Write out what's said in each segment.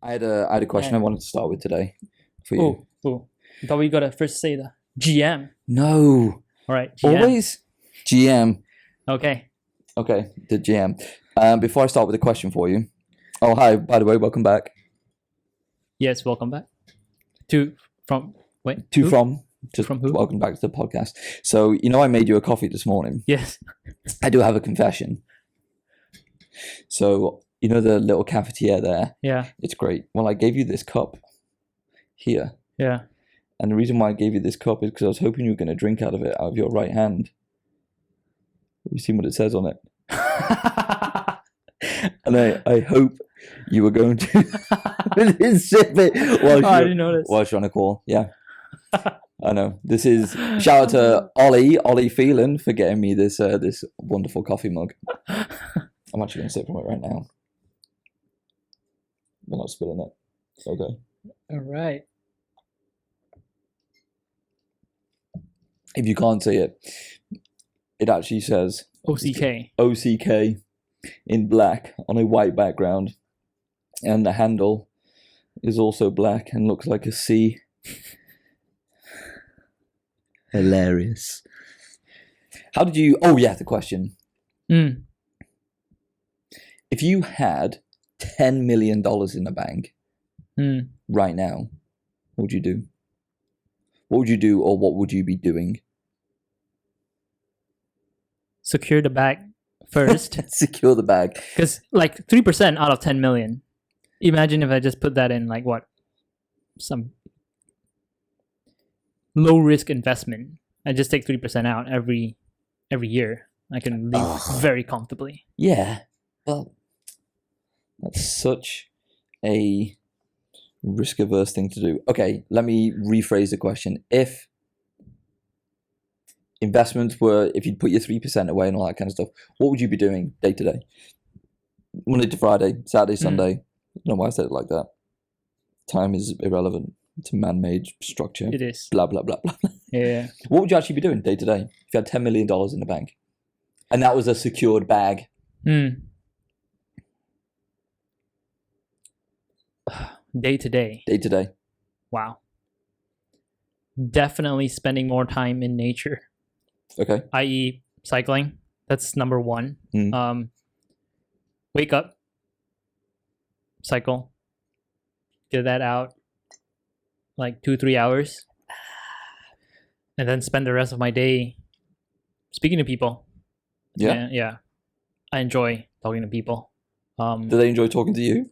I had a question I wanted to start with today for you. Oh. I thought we gotta first say the GM. No, All right, GM. always GM. Okay. Okay, the GM. Before I start with a question for you. Oh, hi. By the way, welcome back. Yes, welcome back. From who? Welcome back to the podcast. So I made you a coffee this morning. Yes. I do have a confession. So the little cafetiere there. Yeah. It's great. Well, I gave you this cup here. Yeah. And the reason why I gave you this cup is because I was hoping you were going to drink out of your right hand. Have you seen what it says on it? And I hope you were going to sip it I didn't notice. while you're on a call. Yeah. I know. This is shout out to Ollie Phelan for getting me this wonderful coffee mug. I'm actually going to sip from it right now. We're not spilling it. Okay. All right. If you can't see it, it actually says OCK. OCK in black on a white background, and the handle is also black and looks like a C. Hilarious. How did you? Oh yeah, the question. If you had $10 million in the bank right now, what would you do? What would you do, or what would you be doing? Secure the bag first. Secure the bag. Because 3% out of 10 million. Imagine if I just put that in some low risk investment. I just take 3% out every year. I can live very comfortably. Yeah, well, that's such a risk averse thing to do. Okay, let me rephrase the question. If investments were, if you'd put your 3% away and all that kind of stuff, what would you be doing day to day? Monday to Friday, Saturday, Sunday. I don't know why I said it like that. Time is irrelevant. It's a man-made structure. It is. Blah, blah, blah, blah. Yeah. What would you actually be doing day to day if you had $10 million in the bank? And that was a secured bag. Day to day. Day to day. Wow. Definitely spending more time in nature. Okay. I.e. cycling. That's number one. Wake up. Cycle. Get that out 2-3 hours. And then spend the rest of my day speaking to people. Yeah. Yeah. I enjoy talking to people. Do they enjoy talking to you?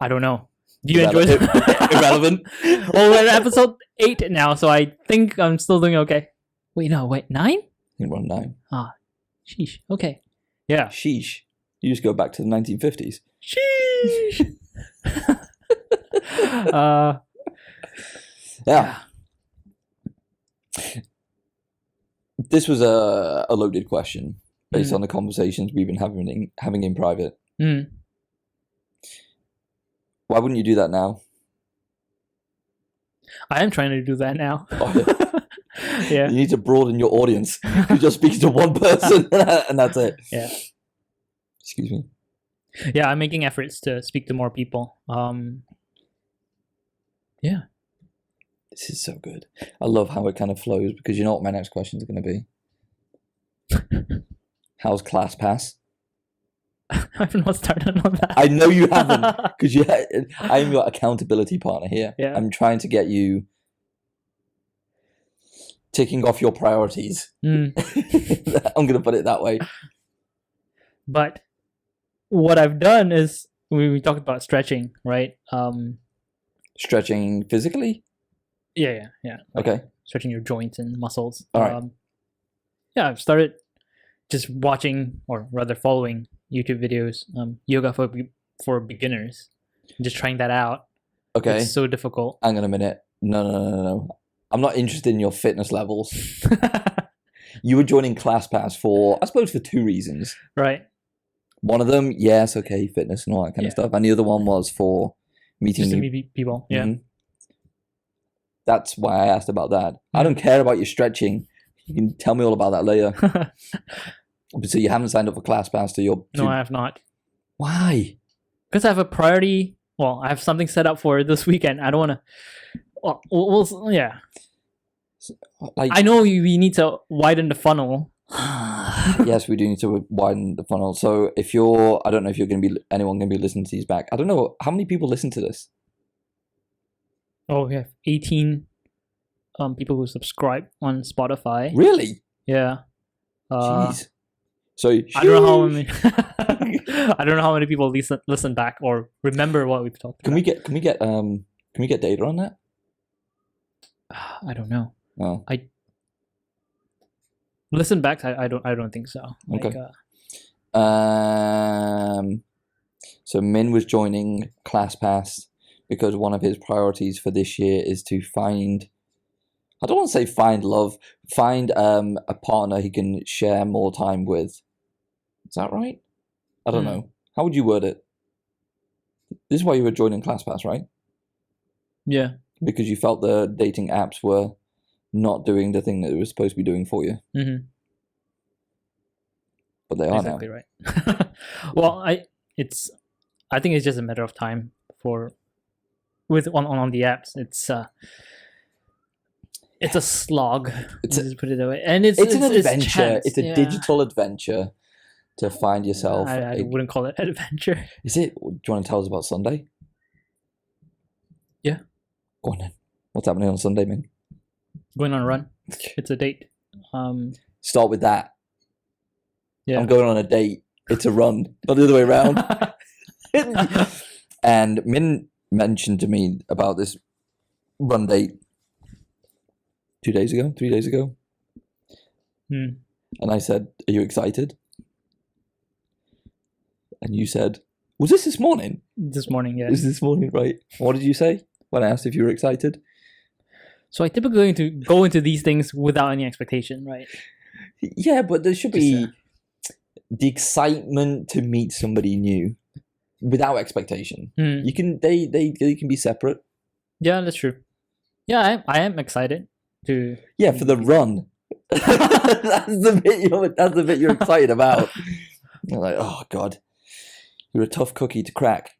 I don't know. Do you enjoy it? Irrelevant. Well, we're at episode 8 now, so I think I'm still doing okay. Wait, 9? I think we're on 9. Sheesh. Okay. Yeah. Sheesh. You just go back to the 1950s. Sheesh. Yeah. This was a loaded question based on the conversations we've been having in private. Why wouldn't you do that now? I am trying to do that now. Yeah. You need to broaden your audience. You just speak to one person and that's it. Yeah. Excuse me. Yeah, I'm making efforts to speak to more people. Yeah. This is so good. I love how it kind of flows because you know what my next question is going to be? How's ClassPass? I've not started on that. I know you haven't because I am your accountability partner here. Yeah. I'm trying to get you ticking off your priorities. I'm going to put it that way. But what I've done is we talked about stretching, right? Stretching physically? Yeah. Okay. Stretching your joints and muscles. All right. Yeah, I've started just watching, or rather following, YouTube videos, yoga for beginners. Just trying that out. Okay. It's so difficult. Hang on a minute. No. I'm not interested in your fitness levels. You were joining ClassPass for 2 reasons. Right. One of them, yes, okay, fitness and all that kind of stuff. And the other one was for meeting just to meet people. Yeah. Mm-hmm. That's why I asked about that. I don't care about your stretching. You can tell me all about that later. So you haven't signed up for ClassPass to your... No, I have not. Why? Because I have a priority well, I have something set up for this weekend. I don't want to. Well, yeah. Like, I know we need to widen the funnel. yes, we do need to widen the funnel. So if you're, I don't know if anyone going to be listening to these back. I don't know how many people listen to this. Oh, we have 18 people who subscribe on Spotify. Really? Yeah. Jeez. So I don't know how many. I don't know how many people listen back or remember what we've talked about. Can we get data on that? I don't know. Oh. Listen back. I don't think so. Okay. So Min was joining ClassPass because one of his priorities for this year is to find. I don't want to say find love. Find a partner he can share more time with. Is that right? I don't know. How would you word it? This is why you were joining ClassPass, right? Yeah. Because you felt the dating apps were not doing the thing that they were supposed to be doing for you. Mm-hmm. But they are exactly now. Right. Well, I think it's just a matter of time on the apps. It's a slog. Let's put it that way. And it's an adventure. chance. It's a digital adventure to find yourself. I wouldn't call it an adventure. Is it? Do you want to tell us about Sunday? Yeah. Go on then. What's happening on Sunday, man? Going on a run. It's a date. Start with that. Yeah. I'm going on a date. It's a run, not the other way around. And Min mentioned to me about this run date 3 days ago. And I said, "Are you excited?" And you said, "Was this morning?" This morning, yeah. It was this morning, right? What did you say when I asked if you were excited? So I typically go into these things without any expectation, right? Yeah, but there should be the excitement to meet somebody new without expectation. You can they can be separate. Yeah, that's true. Yeah, I am excited to. Yeah, for the run. that's the bit you're excited about. You're like, oh god, you're a tough cookie to crack.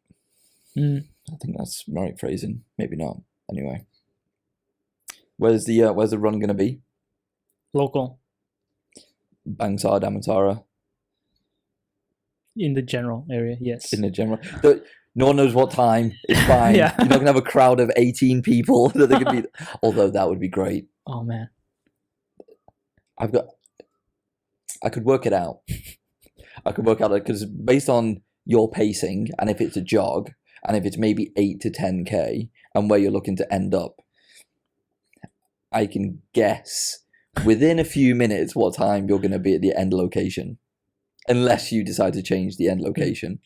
I think that's right phrasing. Maybe not. Anyway, where's the run gonna be? Local. Bangsar, Damansara. In the general area, yes. In the general, no one knows what time. It's fine. Yeah. You're not gonna have a crowd of 18 people that they could be. Although that would be great. Oh man, I could work it out. I could work out it because based on your pacing, and if it's a jog, and if it's maybe 8 to 10k, and where you're looking to end up, I can guess within a few minutes what time you're going to be at the end location, unless you decide to change the end location.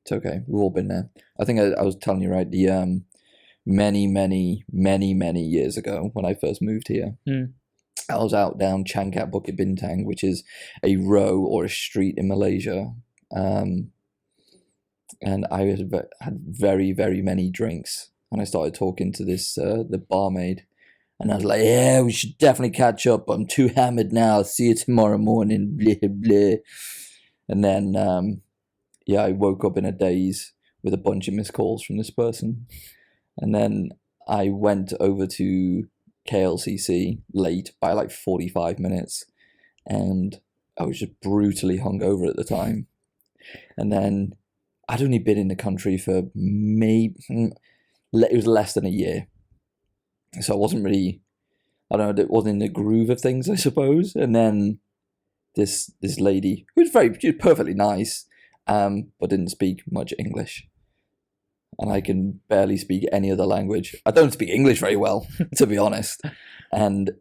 It's okay. We've all been there. I think I was telling you, right, the many years ago when I first moved here, I was out down Changkat Bukit Bintang, which is a row or a street in Malaysia, and I had very, very many drinks, and I started talking to this the barmaid, and I was like, yeah, we should definitely catch up. I'm too hammered now. I'll see you tomorrow morning. Blah, blah. And then, I woke up in a daze with a bunch of missed calls from this person. And then I went over to KLCC late by like 45 minutes. And I was just brutally hungover at the time. And then I'd only been in the country for it was less than a year. So I wasn't really, I don't know, it wasn't in the groove of things, I suppose. And then this lady, who was perfectly nice, but didn't speak much English. And I can barely speak any other language. I don't speak English very well, to be honest. And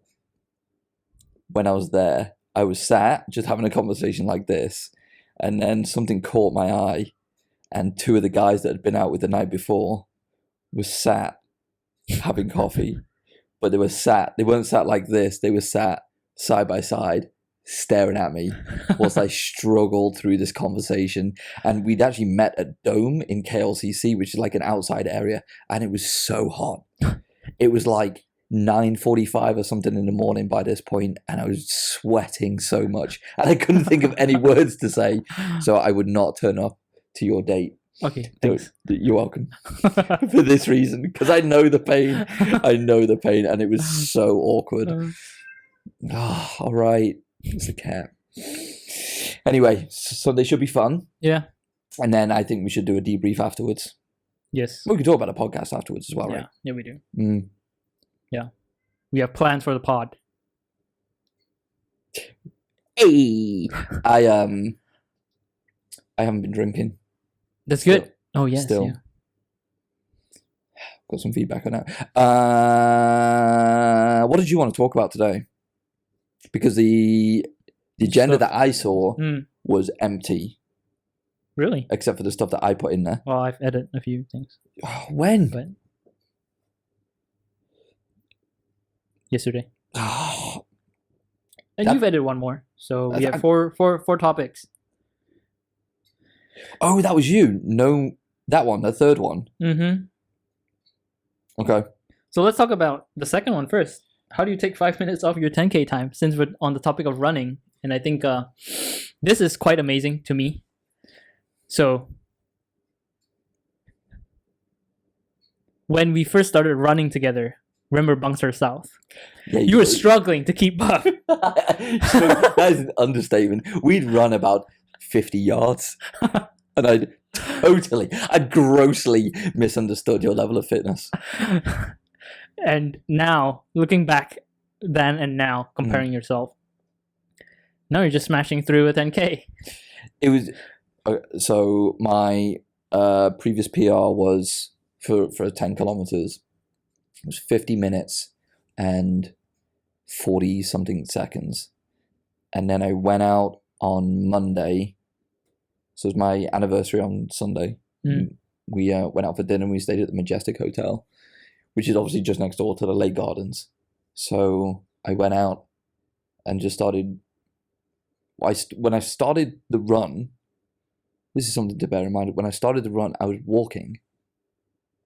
when I was there, I was sat just having a conversation like this. And then something caught my eye. And two of the guys that had been out with the night before were sat having coffee, but they weren't sat like this, they were sat side by side staring at me whilst I struggled through this conversation. And we'd actually met at Dome in KLCC, which is like an outside area, and it was so hot. It was like 9:45 or something in the morning by this point, and I was sweating so much, and I couldn't think of any words to say, so I would not turn up to your date. Okay, thanks. You're welcome. For this reason, because I know the pain. I know the pain, and it was so awkward. Oh, all right, it's a cat. Anyway, so they should be fun. Yeah. And then I think we should do a debrief afterwards. Yes. We can talk about a podcast afterwards as well, right? Yeah, we do. Yeah. We have plans for the pod. Hey, I haven't been drinking. That's good. Oh yes. Still. Yeah. Got some feedback on that. What did you want to talk about today? Because the agenda that I saw was empty. Really? Except for the stuff that I put in there. Well, I've edited a few things. When? But yesterday. And you've edited one more. So we have four topics. Oh, that was you. No, that one, the third one. Mm-hmm. Okay. So let's talk about the second one first. How do you take 5 minutes off your 10K time, since we're on the topic of running? And I think this is quite amazing to me. So when we first started running together, remember Bangser South? Yeah, you were struggling to keep up. That is an understatement. We'd run about 50 yards. And I grossly misunderstood your level of fitness. And now, looking back then and now, comparing yourself, now you're just smashing through a 10K. It was, so my previous PR was for 10 kilometers. It was 50 minutes and 40 something seconds. And then I went out on Monday. So it was my anniversary on Sunday. We went out for dinner and we stayed at the Majestic Hotel, which is obviously just next door to the Lake Gardens. So I went out and just started. When I started the run, this is something to bear in mind. When I started the run, I was walking.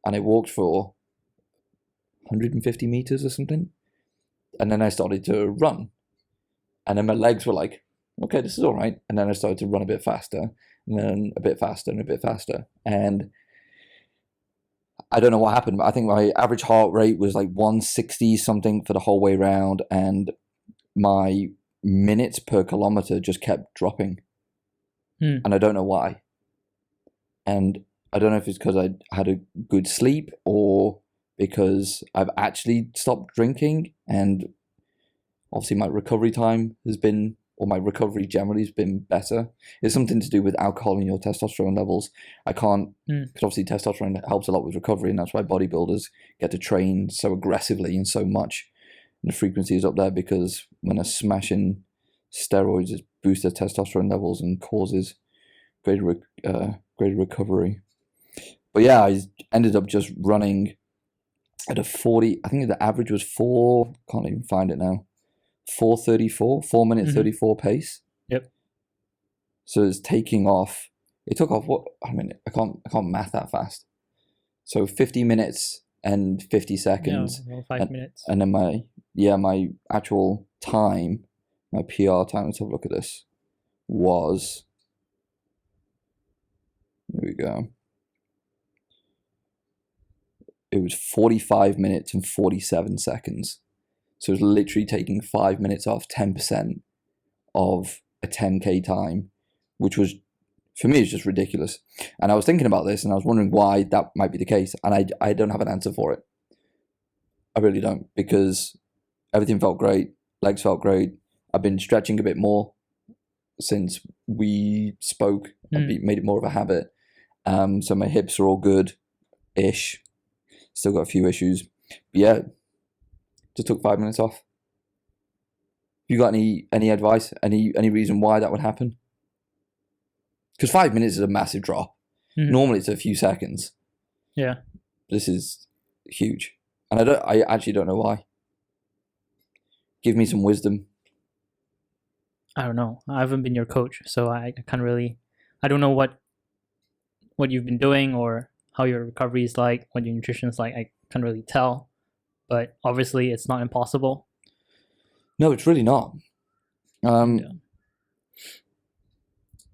And I walked for 150 meters or something. And then I started to run. And then my legs were like, okay, this is all right. And then I started to run a bit faster. And then a bit faster and a bit faster. And I don't know what happened, but I think my average heart rate was like 160 something for the whole way around. And my minutes per kilometer just kept dropping. And I don't know why. And I don't know if it's because I had a good sleep or because I've actually stopped drinking. And obviously my recovery time has been, or my recovery generally has been better. It's something to do with alcohol in your testosterone levels. I can't, because obviously testosterone helps a lot with recovery, and that's why bodybuilders get to train so aggressively and so much. And the frequency is up there because when they're smashing steroids, it boosts their testosterone levels and causes greater recovery. But yeah, I ended up just running at a 40, I think the average was can't even find it now. 4:34, 4 minute 34 pace. Yep. So it's taking off. It took off what? I mean, I can't math that fast. So 50 minutes and 50 seconds. Yeah, well, 5 minutes. And then my actual time, my PR time. Let's have a look at this. Was, here we go. It was 45 minutes and 47 seconds. So it was literally taking 5 minutes off 10% of a 10K time, which was, for me, it's just ridiculous. And I was thinking about this and I was wondering why that might be the case. And I don't have an answer for it. I really don't, because everything felt great. Legs felt great. I've been stretching a bit more since we spoke. I've made it more of a habit. So my hips are all good-ish. Still got a few issues. But yeah, just took 5 minutes off. You got any advice? Any reason why that would happen? Because 5 minutes is a massive drop. Normally it's a few seconds. Yeah. This is huge. And I actually don't know why. Give me some wisdom. I don't know. I haven't been your coach, so I can't really. I don't know what you've been doing or how your recovery is like, what your nutrition is like. I can't really tell. but obviously it's not impossible. No, it's really not. Yeah.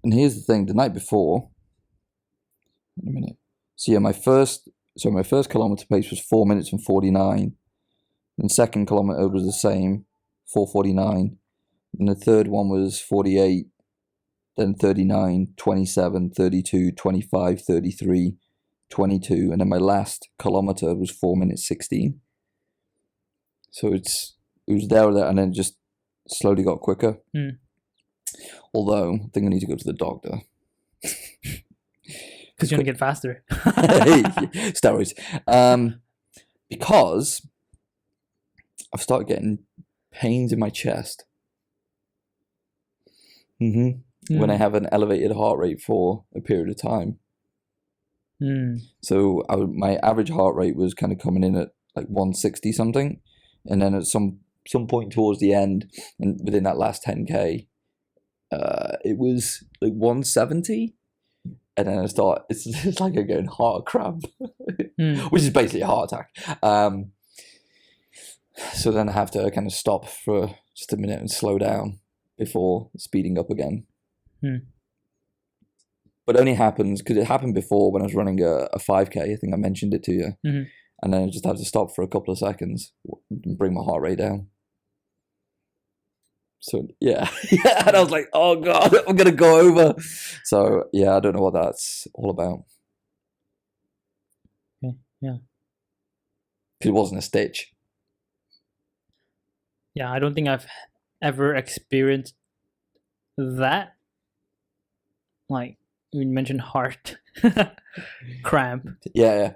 And here's the thing: the night before, in a minute. So yeah, my first kilometer pace was 4 minutes and 49. And second kilometer was the same, 4:49. And the third one was 48, then 39, 27, 32, 25, 33, 22, and then my last kilometer was 4 minutes 16. So it was there, and then it just slowly got quicker. Although I think I need to go to the doctor. Because you're gonna get faster. Steroids. Because I've started getting pains in my chest. When I have an elevated heart rate for a period of time. So my average heart rate was kind of coming in at like 160 something, and then at some point towards the end, and within that last 10k, it was like 170, and then it's like I'm getting heart cramp, which is basically a heart attack. So then I have to kind of stop for just a minute and slow down before speeding up again. But it only happens because it happened before when I was running a 5k. I think I mentioned it to you. And then I just had to stop for a couple of seconds and bring my heart rate down. So yeah, and I was like, oh God, I'm going to go over. So yeah, I don't know what that's all about. Okay, yeah. Because it wasn't a stitch. Yeah, I don't think I've ever experienced that. Like, you mentioned heart cramp. Yeah.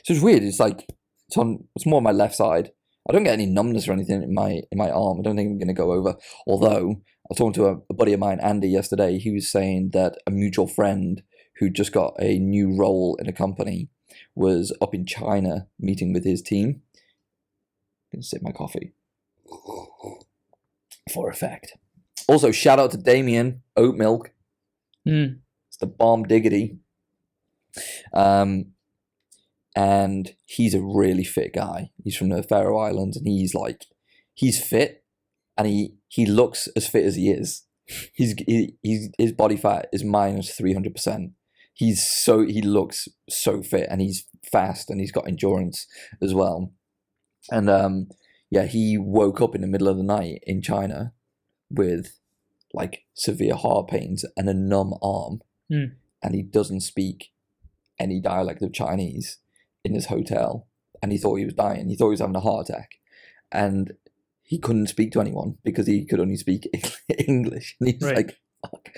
So it's weird. It's like it's more on my left side. I don't get any numbness or anything in my arm. I don't think I'm going to go over. Although I was talking to a buddy of mine, Andy, yesterday. He was saying that a mutual friend who just got a new role in a company was up in China meeting with his team. I'm going to sip my coffee for effect. Also, shout out to Damien, oat milk. It's the bomb diggity. And he's a really fit guy. He's from the Faroe Islands, and he's fit, and he looks as fit as he is. His body fat is minus 300%. He looks so fit, and he's fast, and he's got endurance as well. And he woke up in the middle of the night in China with like severe heart pains and a numb arm, and he doesn't speak any dialect of Chinese in his hotel, and he thought he was dying. He thought he was having a heart attack, and he couldn't speak to anyone because he could only speak English. And he's like, fuck.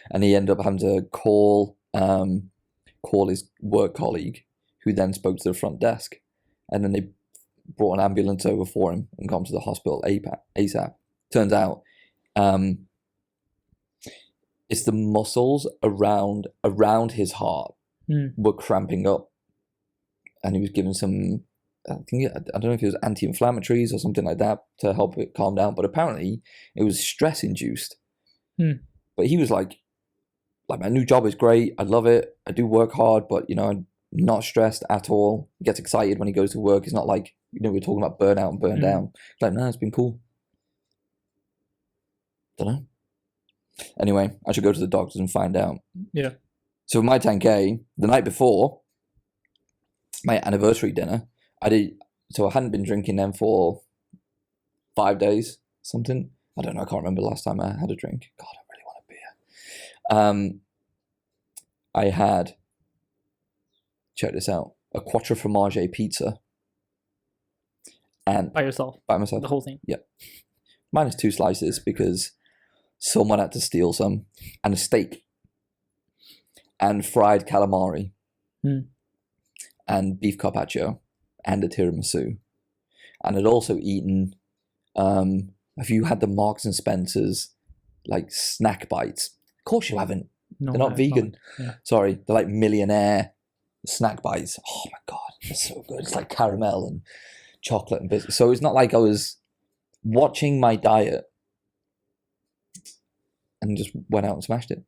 And he ended up having to call his work colleague, who then spoke to the front desk, and then they brought an ambulance over for him and got him to the hospital ASAP. Turns out it's the muscles around his heart were cramping up, and he was given some, I don't know if it was anti-inflammatories or something like that to help it calm down, but apparently it was stress induced. But he was like my new job is great, I love it, I do work hard, but I'm not stressed at all. He gets excited when he goes to work. It's not like, we're talking about burnout and burn down. It's like, no, it's been cool. Don't know. Anyway, I should go to the doctors and find out. Yeah. So my 10k, the night before my anniversary dinner, I hadn't been drinking then for 5 days, something. I don't know, I can't remember the last time I had a drink. God, I really want a beer. I had, check this out, a quattro formaggi pizza. And by yourself? By myself. The whole thing? Yeah. Minus 2 slices because someone had to steal some. And a steak. And fried calamari. And beef carpaccio. And a tiramisu. And I'd also eaten, have you had the Marks and Spencer's like snack bites? Of course you haven't. No, they're not vegan. Yeah. Sorry, they're like millionaire snack bites. Oh my God, they're so good. It's like caramel and chocolate and biscuits. So it's not like I was watching my diet and just went out and smashed it.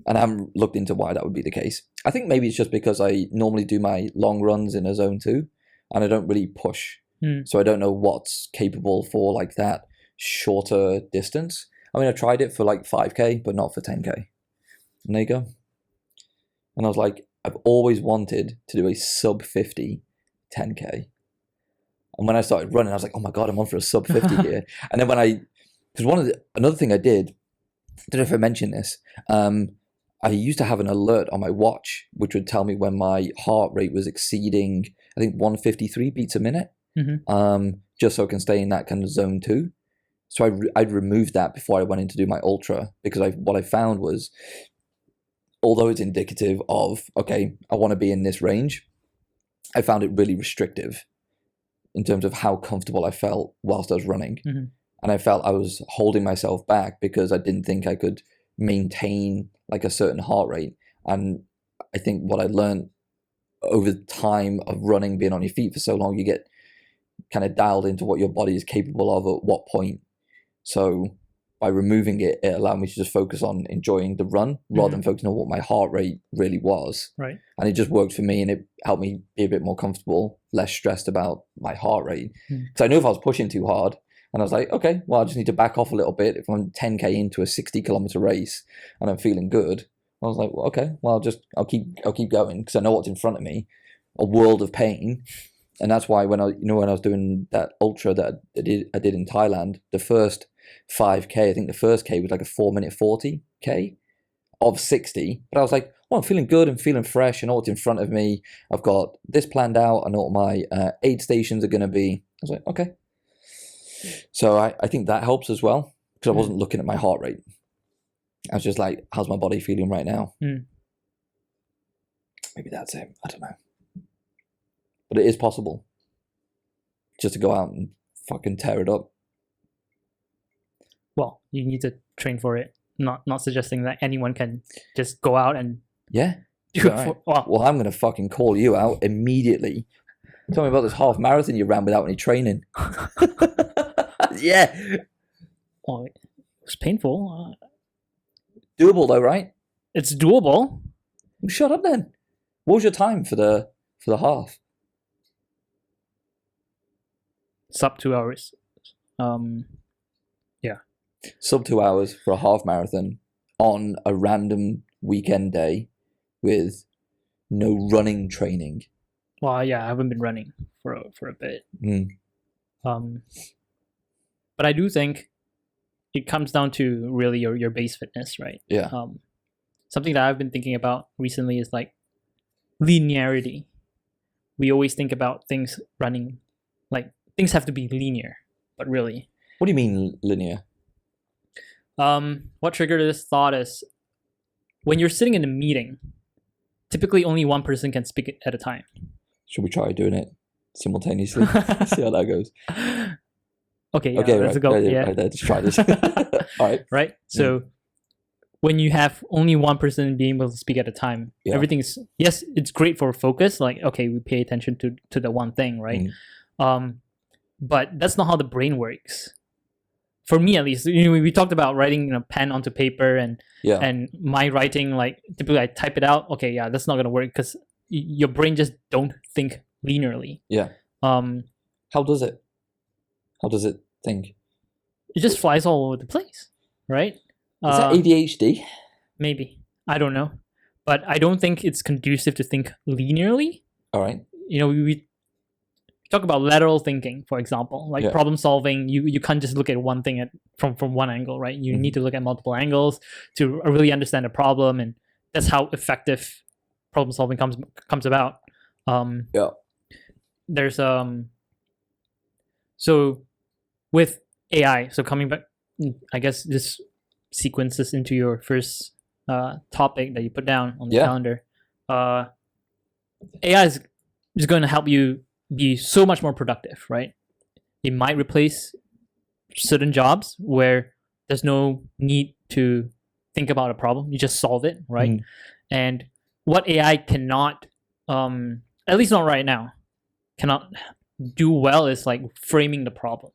And I haven't looked into why that would be the case. I think maybe it's just because I normally do my long runs in a zone 2 and I don't really push. So I don't know what's capable for like that shorter distance. I mean, I tried it for like 5K, but not for 10K. And there you go. And I was like, I've always wanted to do a sub 50 10K. And when I started running, I was like, oh my God, I'm on for a sub 50 here. And then because another thing I did, I don't know if I mentioned this, I used to have an alert on my watch, which would tell me when my heart rate was exceeding, I think 153 beats a minute, just so I can stay in that kind of zone 2. So I'd removed that before I went in to do my ultra, because what I found was, although it's indicative of, okay, I want to be in this range, I found it really restrictive in terms of how comfortable I felt whilst I was running. And I felt I was holding myself back because I didn't think I could maintain like a certain heart rate. And I think what I learned over time of running, being on your feet for so long, you get kind of dialed into what your body is capable of at what point. So by removing it, it allowed me to just focus on enjoying the run rather than focusing on what my heart rate really was. Right. And it just worked for me, and it helped me be a bit more comfortable, less stressed about my heart rate. Because I knew if I was pushing too hard, and I was like, okay, well, I just need to back off a little bit. If I'm 10K into a 60-kilometer race and I'm feeling good, I was like, well, okay, well, I'll keep going, because I know what's in front of me, a world of pain. And that's why when I was doing that ultra that I did in Thailand, the first 5K, I think the first K was like a 4-minute 40K of 60. But I was like, well, I'm feeling good, I'm feeling fresh, I know what's in front of me, I've got this planned out, I know what my aid stations are going to be. I was like, okay. So I think that helps as well, because I wasn't looking at my heart rate. I was just like, how's my body feeling right now? Maybe that's it. I don't know. But it is possible just to go out and fucking tear it up. Well, you need to train for it. Not suggesting that anyone can just go out and do it. Right. Well, I'm going to fucking call you out immediately. Tell me about this half marathon you ran without any training. Yeah. Well, it was painful. Doable though, right? It's doable. Shut up then. What was your time for the half? Sub 2 hours. Yeah. Sub 2 hours for a half marathon on a random weekend day with no running training. Well, yeah, I haven't been running for a bit. But I do think it comes down to really your base fitness, right? Yeah. Something that I've been thinking about recently is like linearity. We always think about things running, like things have to be linear, but really. What do you mean linear? What triggered this thought is when you're sitting in a meeting, typically only one person can speak at a time. Should we try doing it simultaneously? See how that goes. Okay, let's go. Right, let's try this. All right. Right. So when you have only one person being able to speak at a time, everything's, yes, it's great for focus. Like, okay, we pay attention to the one thing, right? But that's not how the brain works. For me, at least, we talked about writing pen onto paper and my writing, like typically I type it out. Okay, yeah, that's not gonna work because your brain just don't think linearly. Yeah. How does it? How does it think? It just flies all over the place, right? Is that ADHD? Maybe. I don't know. But I don't think it's conducive to think linearly. All right. We talk about lateral thinking, for example, like problem solving. You can't just look at one thing from one angle, right? You need to look at multiple angles to really understand a problem, and that's how effective problem solving comes about. There's so with AI, so coming back, I guess this sequences into your first topic that you put down on the calendar. AI is going to help you be so much more productive, right? It might replace certain jobs where there's no need to think about a problem. You just solve it, right? And what AI cannot, at least not right now, cannot do well is like framing the problem.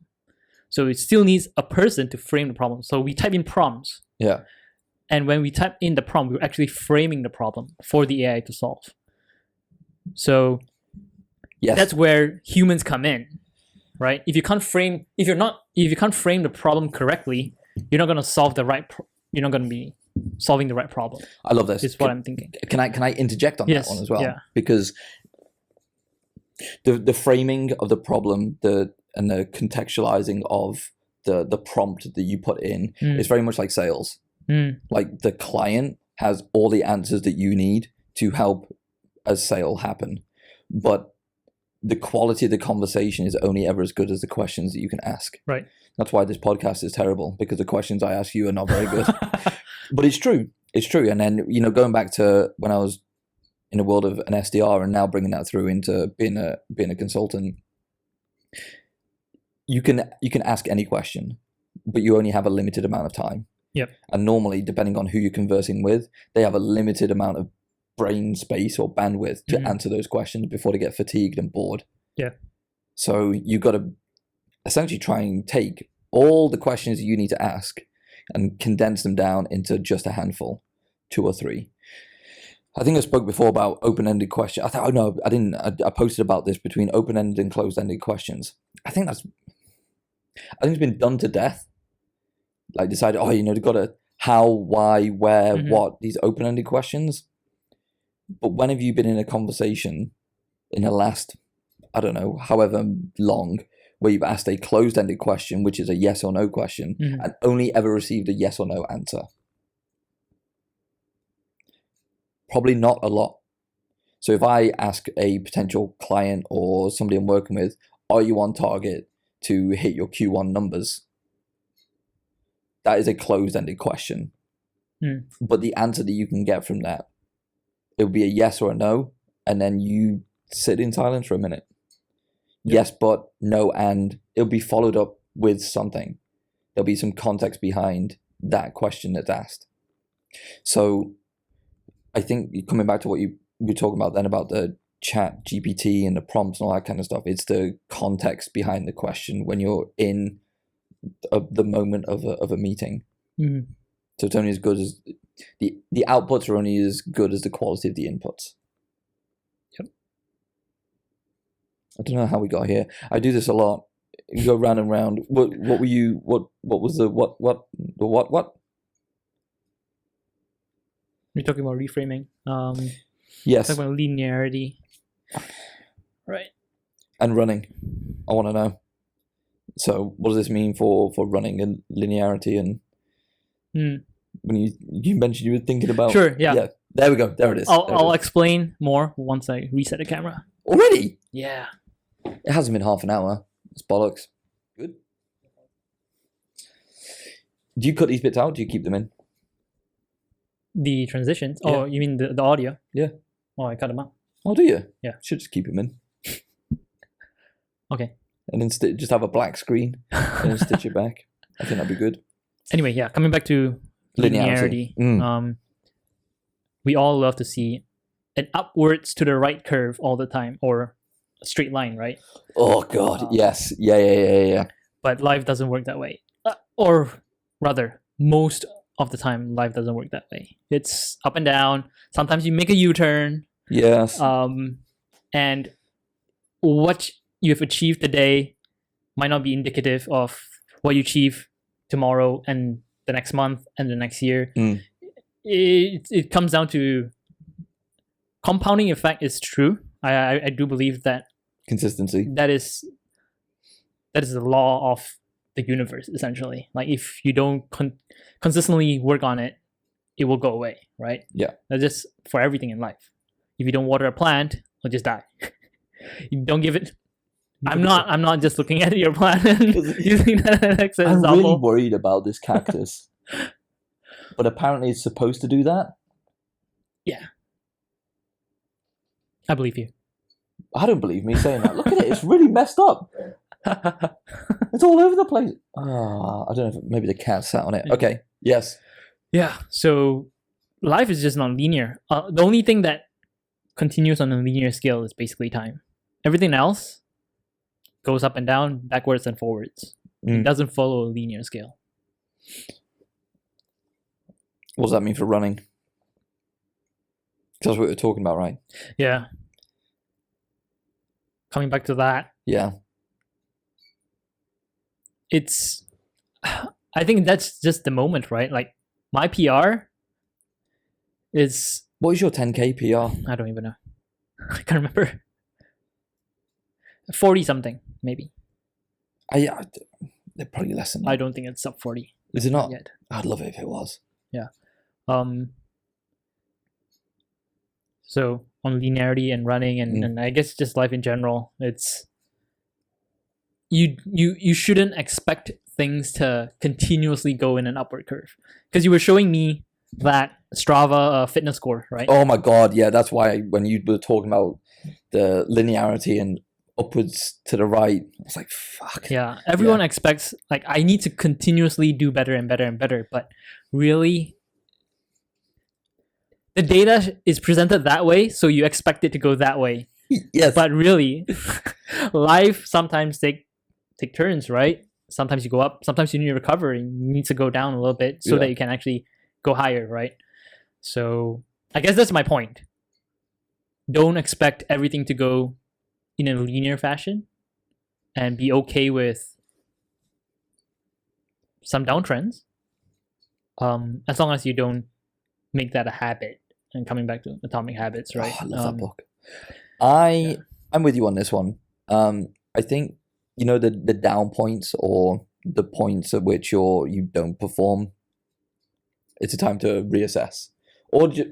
So it still needs a person to frame the problem. So we type in prompts. Yeah. And when we type in the prompt, we're actually framing the problem for the AI to solve. So that's where humans come in, right? If you can't frame the problem correctly, you're not going to solve you're not going to be solving the right problem. I love this. Is what I'm thinking. Can I interject on that one as well? Yeah. Because the framing of the problem, and the contextualizing of the prompt that you put in is very much like sales. Like the client has all the answers that you need to help a sale happen, but the quality of the conversation is only ever as good as the questions that you can ask. Right. That's why this podcast is terrible, because the questions I ask you are not very good. But it's true. It's true. And then, going back to when I was in the world of an SDR and now bringing that through into being a consultant, you can ask any question, but you only have a limited amount of time. Yep. And normally, depending on who you're conversing with, they have a limited amount of brain space or bandwidth to answer those questions before they get fatigued and bored. Yeah. So you've got to essentially try and take all the questions that you need to ask and condense them down into just a handful, 2 or 3. I think I spoke before about open-ended questions. I didn't. I posted about this between open-ended and closed-ended questions. I think it's been done to death. Like decided, they've got to how, why, where, what, these open-ended questions. But when have you been in a conversation in the last, I don't know, however long, where you've asked a closed-ended question, which is a yes or no question, and only ever received a yes or no answer? Probably not a lot. So if I ask a potential client or somebody I'm working with, are you on target to hit your Q1 numbers? That is a closed-ended question. But the answer that you can get from that, it would be a yes or a no, and then you sit in silence for a minute. Yes, but, no, and it'll be followed up with something. There'll be some context behind that question that's asked. So I think coming back to what you were talking about then about the chat GPT and the prompts and all that kind of stuff, it's the context behind the question when you're in the moment of a meeting. So it's only as good as the outputs are only as good as the quality of the inputs. Yep. I don't know how we got here. I do this a lot. You go round and round. What were you? What was the what? We're talking about reframing. Yes. Talking about linearity. Right. And running. I want to know. So what does this mean for running and linearity? And when you mentioned you were thinking about... Sure, yeah. There we go. There it is. I'll explain more once I reset the camera. Already? Yeah. It hasn't been half an hour. It's bollocks. Good. Do you cut these bits out? Do you keep them in? The transitions? Oh, you mean the audio? Yeah. Oh, I cut them out. Oh, do you? Yeah. Should just keep them in. Okay. And then just have a black screen and then stitch it back. I think that'd be good. Anyway, yeah, coming back to linearity. We all love to see an upwards to the right curve all the time, or a straight line, right? Oh, God, yes. Yeah. But life doesn't work that way. Or rather, most of the time, life doesn't work that way. It's up and down. Sometimes you make a U-turn. Yes. And what you've achieved today might not be indicative of what you achieve tomorrow and the next month and the next year. It comes down to compounding effect is true. I do believe that consistency. That is the law of the universe, essentially. Like if you don't consistently work on it, it will go away, right? Yeah. That's just for everything in life. If you don't water a plant, it'll just die. You don't give it. I'm not just looking at your plant and using that as an example. I'm really worried about this cactus. But apparently it's supposed to do that? Yeah. I believe you. I don't believe me saying that. Look at it. It's really messed up. It's all over the place. I don't know if maybe the cat sat on it. Okay. Yes. Yeah. So life is just not linear. The only thing that continues on a linear scale is basically time. Everything else goes up and down, backwards and forwards. It doesn't follow a linear scale. What does that mean for running? That's what we're talking about, right? Yeah. Coming back to that. Yeah. I think that's just the moment, right? Like my PR is... What is your 10K PR? I don't even know. I can't remember. 40 something, maybe. They're probably less than that. I don't think it's sub 40. Is it not? Yet. I'd love it if it was. Yeah. So on linearity and running and I guess just life in general, it's you shouldn't expect things to continuously go in an upward curve, because you were showing me that Strava fitness score, right? Oh my god, yeah, that's why when you were talking about the linearity and upwards to the right, I was like, fuck. Yeah, everyone expects, like, I need to continuously do better and better and better, but really the data is presented that way, so you expect it to go that way. Yes. But really, life sometimes take turns, right? Sometimes you go up, sometimes you need to recover, and you need to go down a little bit so that you can actually go higher, right? So I guess that's my point. Don't expect everything to go in a linear fashion, and be okay with some downtrends, as long as you don't make that a habit. And coming back to Atomic Habits, right? Oh, I love that book. I'm with you on this one. I think, you know, the down points, or the points at which you don't perform, it's a time to reassess, or just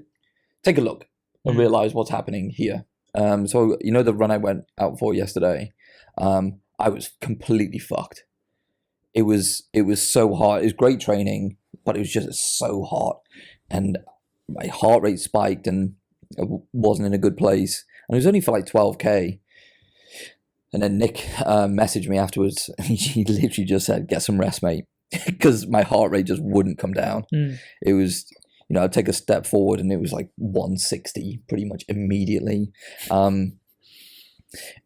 take a look and realize what's happening here. So, you know, the run I went out for yesterday, I was completely fucked. It was so hard. It was great training, but it was just so hot, and my heart rate spiked, and I wasn't in a good place. And it was only for like 12K. And then Nick messaged me afterwards, and he literally just said, "Get some rest, mate," because my heart rate just wouldn't come down. It was, you know, I'd take a step forward and it was like 160 pretty much immediately. And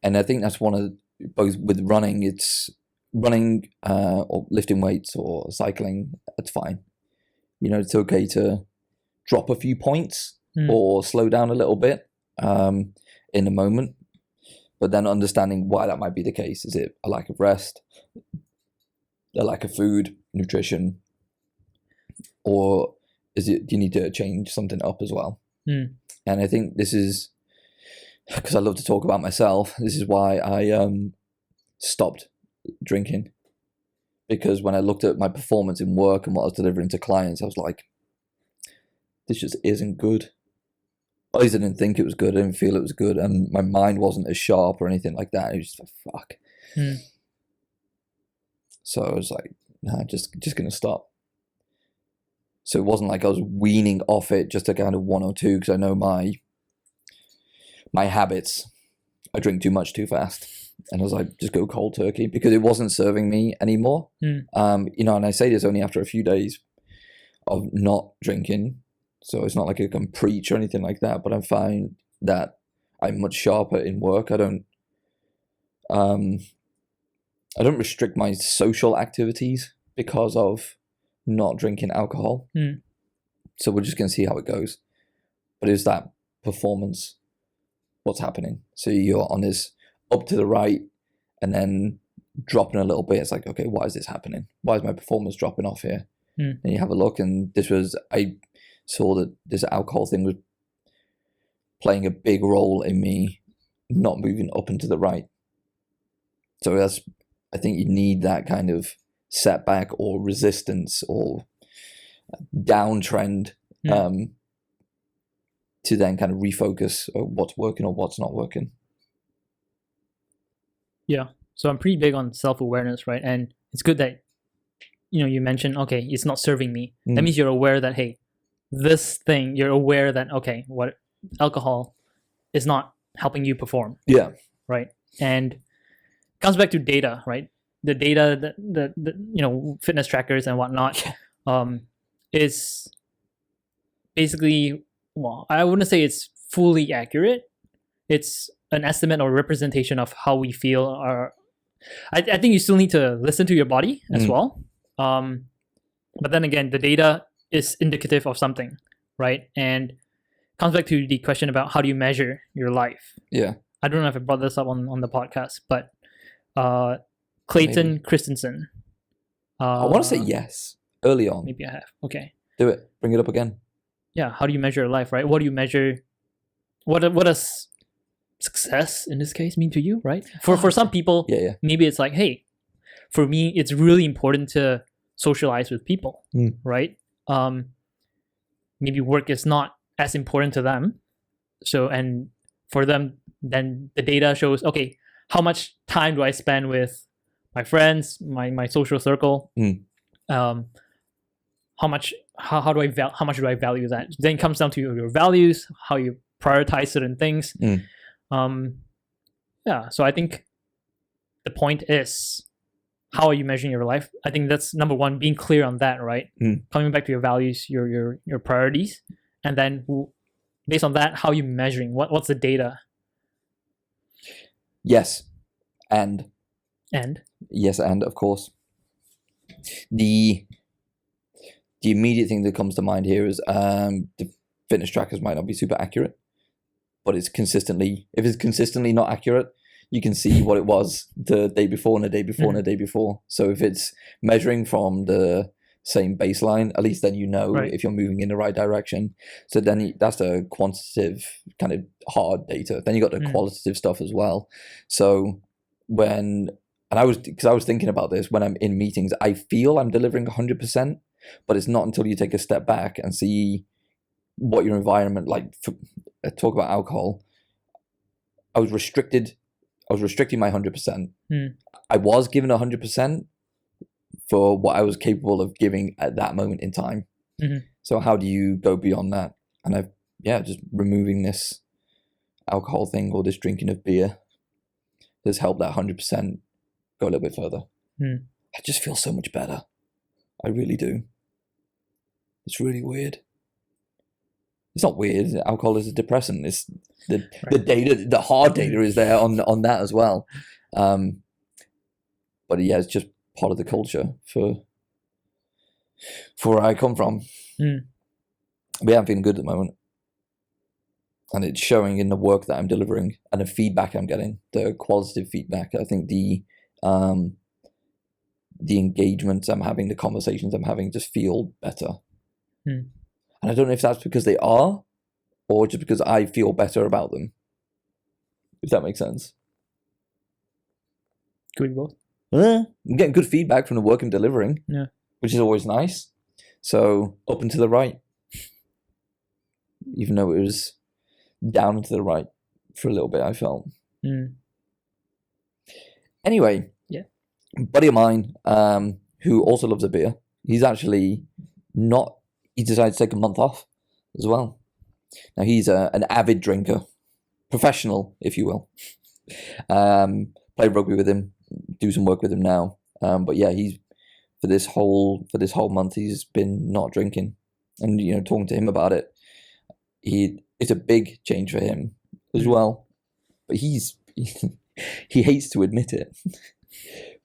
I think that's one of, both with running, it's running or lifting weights or cycling, that's fine. You know, it's okay to drop a few points or slow down a little bit in a moment, but then understanding why that might be the case. Is it a lack of rest, a lack of food, nutrition, or do you need to change something up as well? And I think this is, because I love to talk about myself, this is why I stopped drinking. Because when I looked at my performance in work and what I was delivering to clients, I was like, this just isn't good. At least I didn't think it was good. I didn't feel it was good. And my mind wasn't as sharp or anything like that. It was just like, fuck. So I was like, nah, just going to stop. So it wasn't like I was weaning off it just to kind of 1 or 2, because I know my habits. I drink too much too fast. And I was like, just go cold turkey, because it wasn't serving me anymore. You know, and I say this only after a few days of not drinking. So it's not like I can preach or anything like that, but I find that I'm much sharper in work. I don't restrict my social activities because of not drinking alcohol. So we're just going to see how it goes. But is that performance, what's happening? So you're on this up to the right and then dropping a little bit. It's like, okay, why is this happening? Why is my performance dropping off here? And you have a look, and I saw that this alcohol thing was playing a big role in me not moving up and to the right. So I think you need that kind of setback or resistance or downtrend to then kind of refocus on what's working or what's not working. Yeah. So I'm pretty big on self-awareness, right? And it's good that, you know, you mentioned, okay, it's not serving me. That means you're aware that, hey, this thing, you're aware that, okay, what alcohol is not helping you perform. Yeah. Right. And it comes back to data, right? The data, the you know, fitness trackers and whatnot, is basically, well, I wouldn't say it's fully accurate. It's an estimate or representation of how we feel. I think you still need to listen to your body as well. But then again, the data is indicative of something, right? And comes back to the question about how do you measure your life. Yeah. I don't know if I brought this up on the podcast, but Clayton Christensen. I want to say yes early on. Maybe I have. Okay. Do it. Bring it up again. Yeah. How do you measure your life, right? What do you measure? What does success in this case mean to you, right? For some people, maybe it's like, hey, for me, it's really important to socialize with people, right? Maybe work is not as important to them. So, and for them, then the data shows, okay, how much time do I spend with my friends, my social circle? How much do I value that? Then it comes down to your values, how you prioritize certain things. So I think the point is, how are you measuring your life? I think that's number one, being clear on that, right? Coming back to your values, your priorities, and then based on that, how are you measuring? What's the data? Yes, and yes, and of course, the immediate thing that comes to mind here is the fitness trackers might not be super accurate, but if it's consistently not accurate, you can see what it was the day before and the day before and the day before. So if it's measuring from the same baseline, at least then you know if you're moving in the right direction. So then that's the quantitative kind of hard data. Then you got the qualitative stuff as well. So I was thinking about this when I'm in meetings, I feel I'm delivering 100%, but it's not until you take a step back and see what your environment, like talk about alcohol. I was restricting my 100%. I was given 100% for what I was capable of giving at that moment in time. So how do you go beyond that? And just removing this alcohol thing or this drinking of beer has helped that 100% go a little bit further. I just feel so much better. I really do. It's really weird. It's not weird. Alcohol is a depressant. It's the data, the hard data is there on that as well. But yeah, it's just part of the culture for where I come from. But yeah, I'm feeling good at the moment. And it's showing in the work that I'm delivering and the feedback I'm getting, the qualitative feedback. I think the engagements I'm having, the conversations I'm having just feel better. And I don't know if that's because they are or just because I feel better about them. If that makes sense. Could be both. I'm getting good feedback from the work I'm delivering, which is always nice. So up and to the right. Even though it was down and to the right for a little bit, I felt. Anyway, a buddy of mine who also loves a beer, he's actually not, he decided to take a month off as well. Now he's an avid drinker, professional, if you will. Play rugby with him, do some work with him now. But yeah, he's for this whole month he's been not drinking, and talking to him about it, it's a big change for him as well. But he hates to admit it,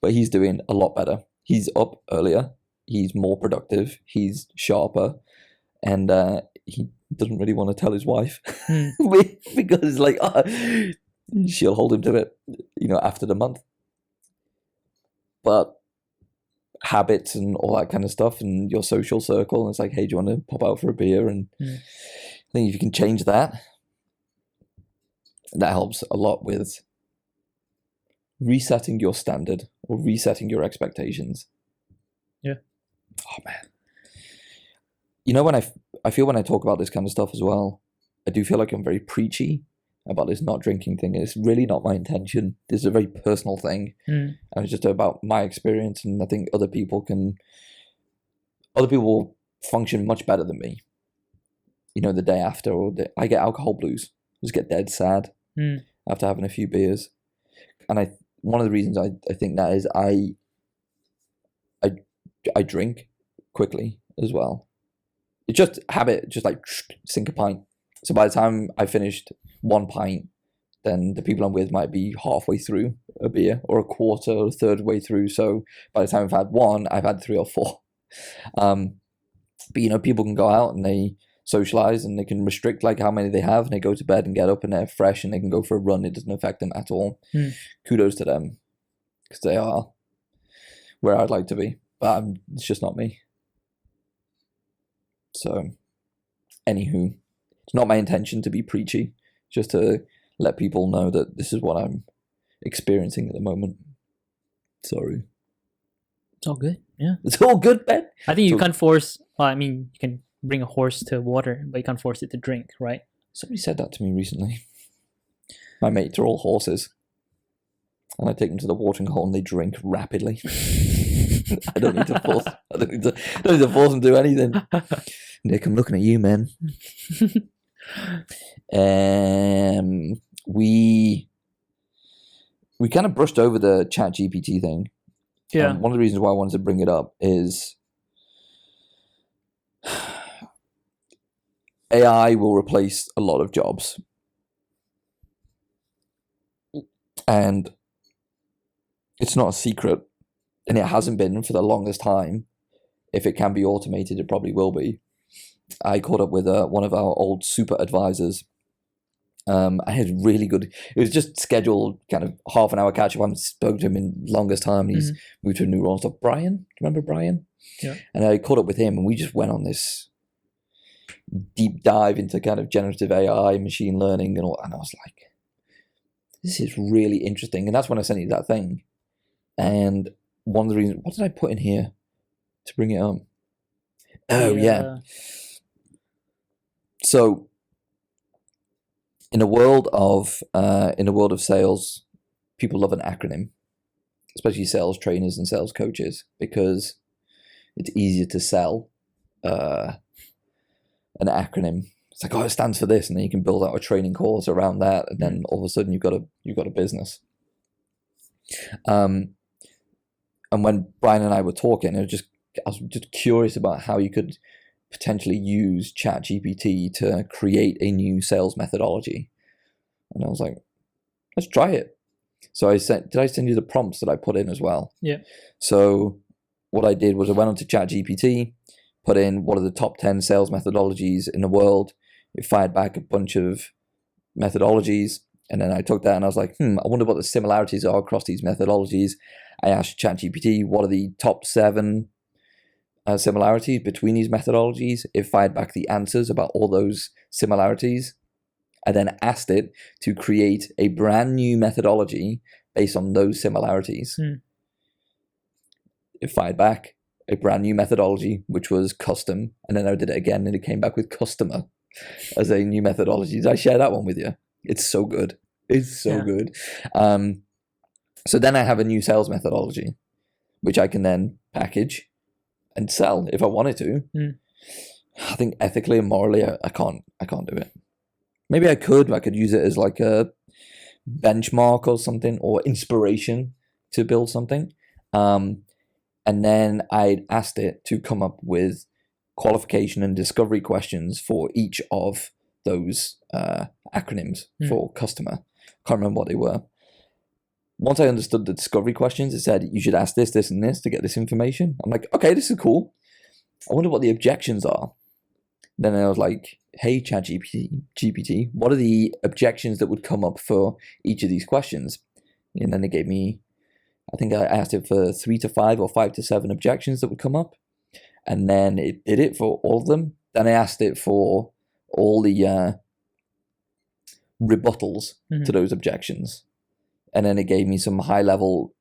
but he's doing a lot better. He's up earlier. He's more productive. He's sharper, and he doesn't really want to tell his wife because she'll hold him to it, after the month. But habits and all that kind of stuff, and your social circle, and it's like, hey, do you want to pop out for a beer? And I think if you can change that, that helps a lot with resetting your standard or resetting your expectations. Oh man, when I feel when I talk about this kind of stuff as well, I do feel like I'm very preachy about this not drinking thing. It's really not my intention. This is a very personal thing, and it's just about my experience. And I think other people function much better than me. The day after, I get alcohol blues. I just get dead sad after having a few beers. And one of the reasons I think that is I drink quickly as well. It's just habit, just like sink a pint. So by the time I finished one pint, then the people I'm with might be halfway through a beer or a quarter or a third way through. So by the time I've had one, I've had 3 or 4. But people can go out and they socialize and they can restrict like how many they have, and they go to bed and get up and they're fresh and they can go for a run. It doesn't affect them at all. Kudos to them, because they are where I'd like to be, but it's just not me. So anywho, it's not my intention to be preachy, just to let people know that this is what I'm experiencing at the moment. Sorry. It's all good. Yeah. It's all good, Ben. I think you can't force, you can bring a horse to water, but you can't force it to drink, right? Somebody said that to me recently. My mates are all horses. And I take them to the watering hole and they drink rapidly. I don't need to force. I don't need to force them to do anything. Nick, I'm looking at you, man. We kind of brushed over the ChatGPT thing. Yeah. One of the reasons why I wanted to bring it up is AI will replace a lot of jobs. And it's not a secret, and it hasn't been for the longest time. If it can be automated, it probably will be. I caught up with one of our old super advisors. I had really good. It was just scheduled kind of half an hour catch up. I haven't spoken to him in the longest time. He's moved to a new role. So Brian, do you remember Brian? Yeah. And I caught up with him, and we just went on this deep dive into kind of generative AI, machine learning, and all. And I was like, this is really interesting. And that's when I sent you that thing. And one of the reasons, what did I put in here to bring it up? Oh yeah. So in a world of sales, people love an acronym, especially sales trainers and sales coaches, because it's easier to sell an acronym. It's like, oh, it stands for this, and then you can build out a training course around that, and then all of a sudden you've got a business. And when Brian and I were talking, I was just curious about how you could potentially use ChatGPT to create a new sales methodology. And I was like, let's try it. So did I send you the prompts that I put in as well? Yeah. So what I did was I went onto ChatGPT, put in what are the top 10 sales methodologies in the world. It fired back a bunch of methodologies. And then I took that and I was like, I wonder what the similarities are across these methodologies. I asked ChatGPT, what are the top 7 similarities between these methodologies? It fired back the answers about all those similarities. I then asked it to create a brand new methodology based on those similarities. It fired back a brand new methodology, which was custom. And then I did it again and it came back with customer as a new methodology. Did I share that one with you? It's so good. It's so good. So then I have a new sales methodology, which I can then package and sell if I wanted to. I think ethically and morally, I can't do it. Maybe I could use it as like a benchmark or something, or inspiration to build something. And then I'd asked it to come up with qualification and discovery questions for each of those acronyms for customer. Can't remember what they were. Once I understood the discovery questions, it said you should ask this, this, and this to get this information. I'm like, okay, this is cool. I wonder what the objections are. Then I was like, hey, ChatGPT, what are the objections that would come up for each of these questions? And then it gave me, I think I asked it for 3 to 5 or 5 to 7 objections that would come up. And then it did it for all of them. Then I asked it for all the rebuttals to those objections. And then it gave me some high-level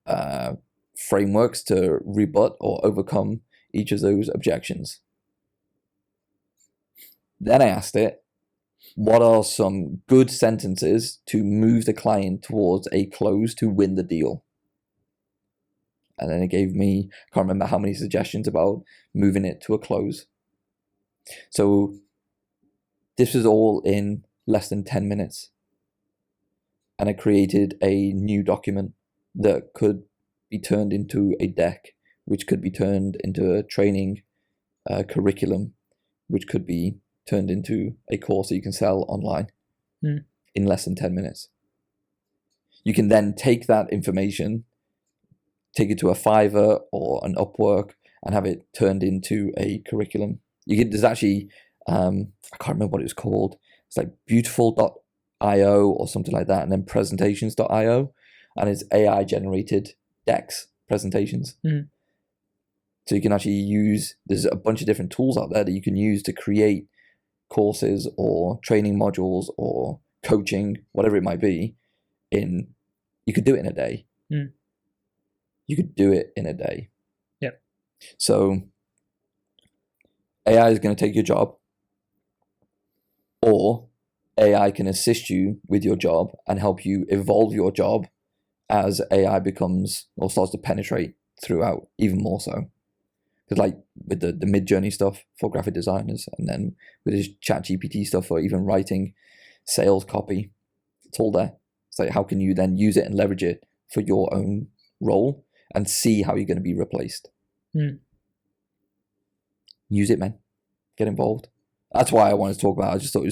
frameworks to rebut or overcome each of those objections. Then I asked it, what are some good sentences to move the client towards a close to win the deal? And then it gave me, I can't remember how many suggestions about moving it to a close. So this was all in less than 10 minutes. And I created a new document that could be turned into a deck, which could be turned into a training curriculum, which could be turned into a course that you can sell online in less than 10 minutes. You can then take that information, take it to a Fiverr or an Upwork, and have it turned into a curriculum There's actually I can't remember what it was called. It's like beautiful.io or something like that, and then presentations.io, and it's AI generated decks presentations. So you can actually use, there's a bunch of different tools out there that you can use to create courses or training modules or coaching, whatever it might be. You could do it in a day. You could do it in a day. Yep. So AI is going to take your job, or AI can assist you with your job and help you evolve your job as AI becomes or starts to penetrate throughout even more so. Because like with the mid-journey stuff for graphic designers, and then with this ChatGPT stuff for even writing sales copy, it's all there. It's like, how can you then use it and leverage it for your own role and see how you're going to be replaced? Use it, man. Get involved. That's why I wanted to talk about it. I just thought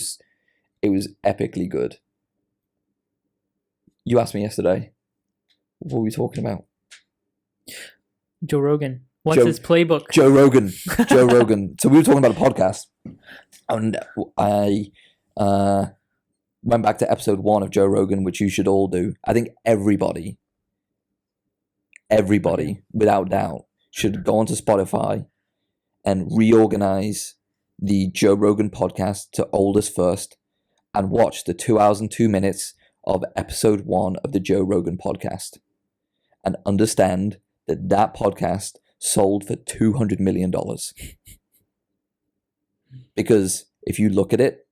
it was epically good. You asked me yesterday, what were we talking about? Joe Rogan. What's his playbook? Joe Rogan. Joe Rogan. So we were talking about a podcast, and I went back to episode 1 of Joe Rogan, which you should all do. I think everybody, without doubt, should go onto Spotify and reorganize the Joe Rogan podcast to oldest first and watch the 2 hours and 2 minutes of episode 1 of the Joe Rogan podcast and understand that podcast sold for $200 million. Because if you look at it,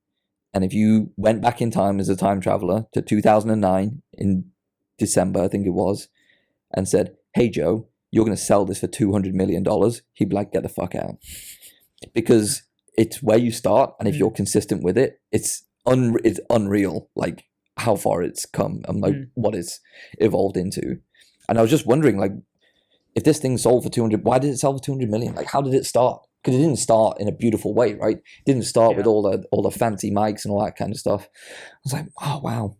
and if you went back in time as a time traveler to 2009 in December, I think it was, and said, hey, Joe, you're going to sell this for $200 million, he'd be like, get the fuck out. Because it's where you start, and if you're consistent with it, it's unreal, like how far it's come and like what it's evolved into. And I was just wondering, like, if this thing sold for 200, why did it sell for 200 million? Like, how did it start? Because it didn't start in a beautiful way, right? It didn't start with all the fancy mics and all that kind of stuff. I was like, oh, wow.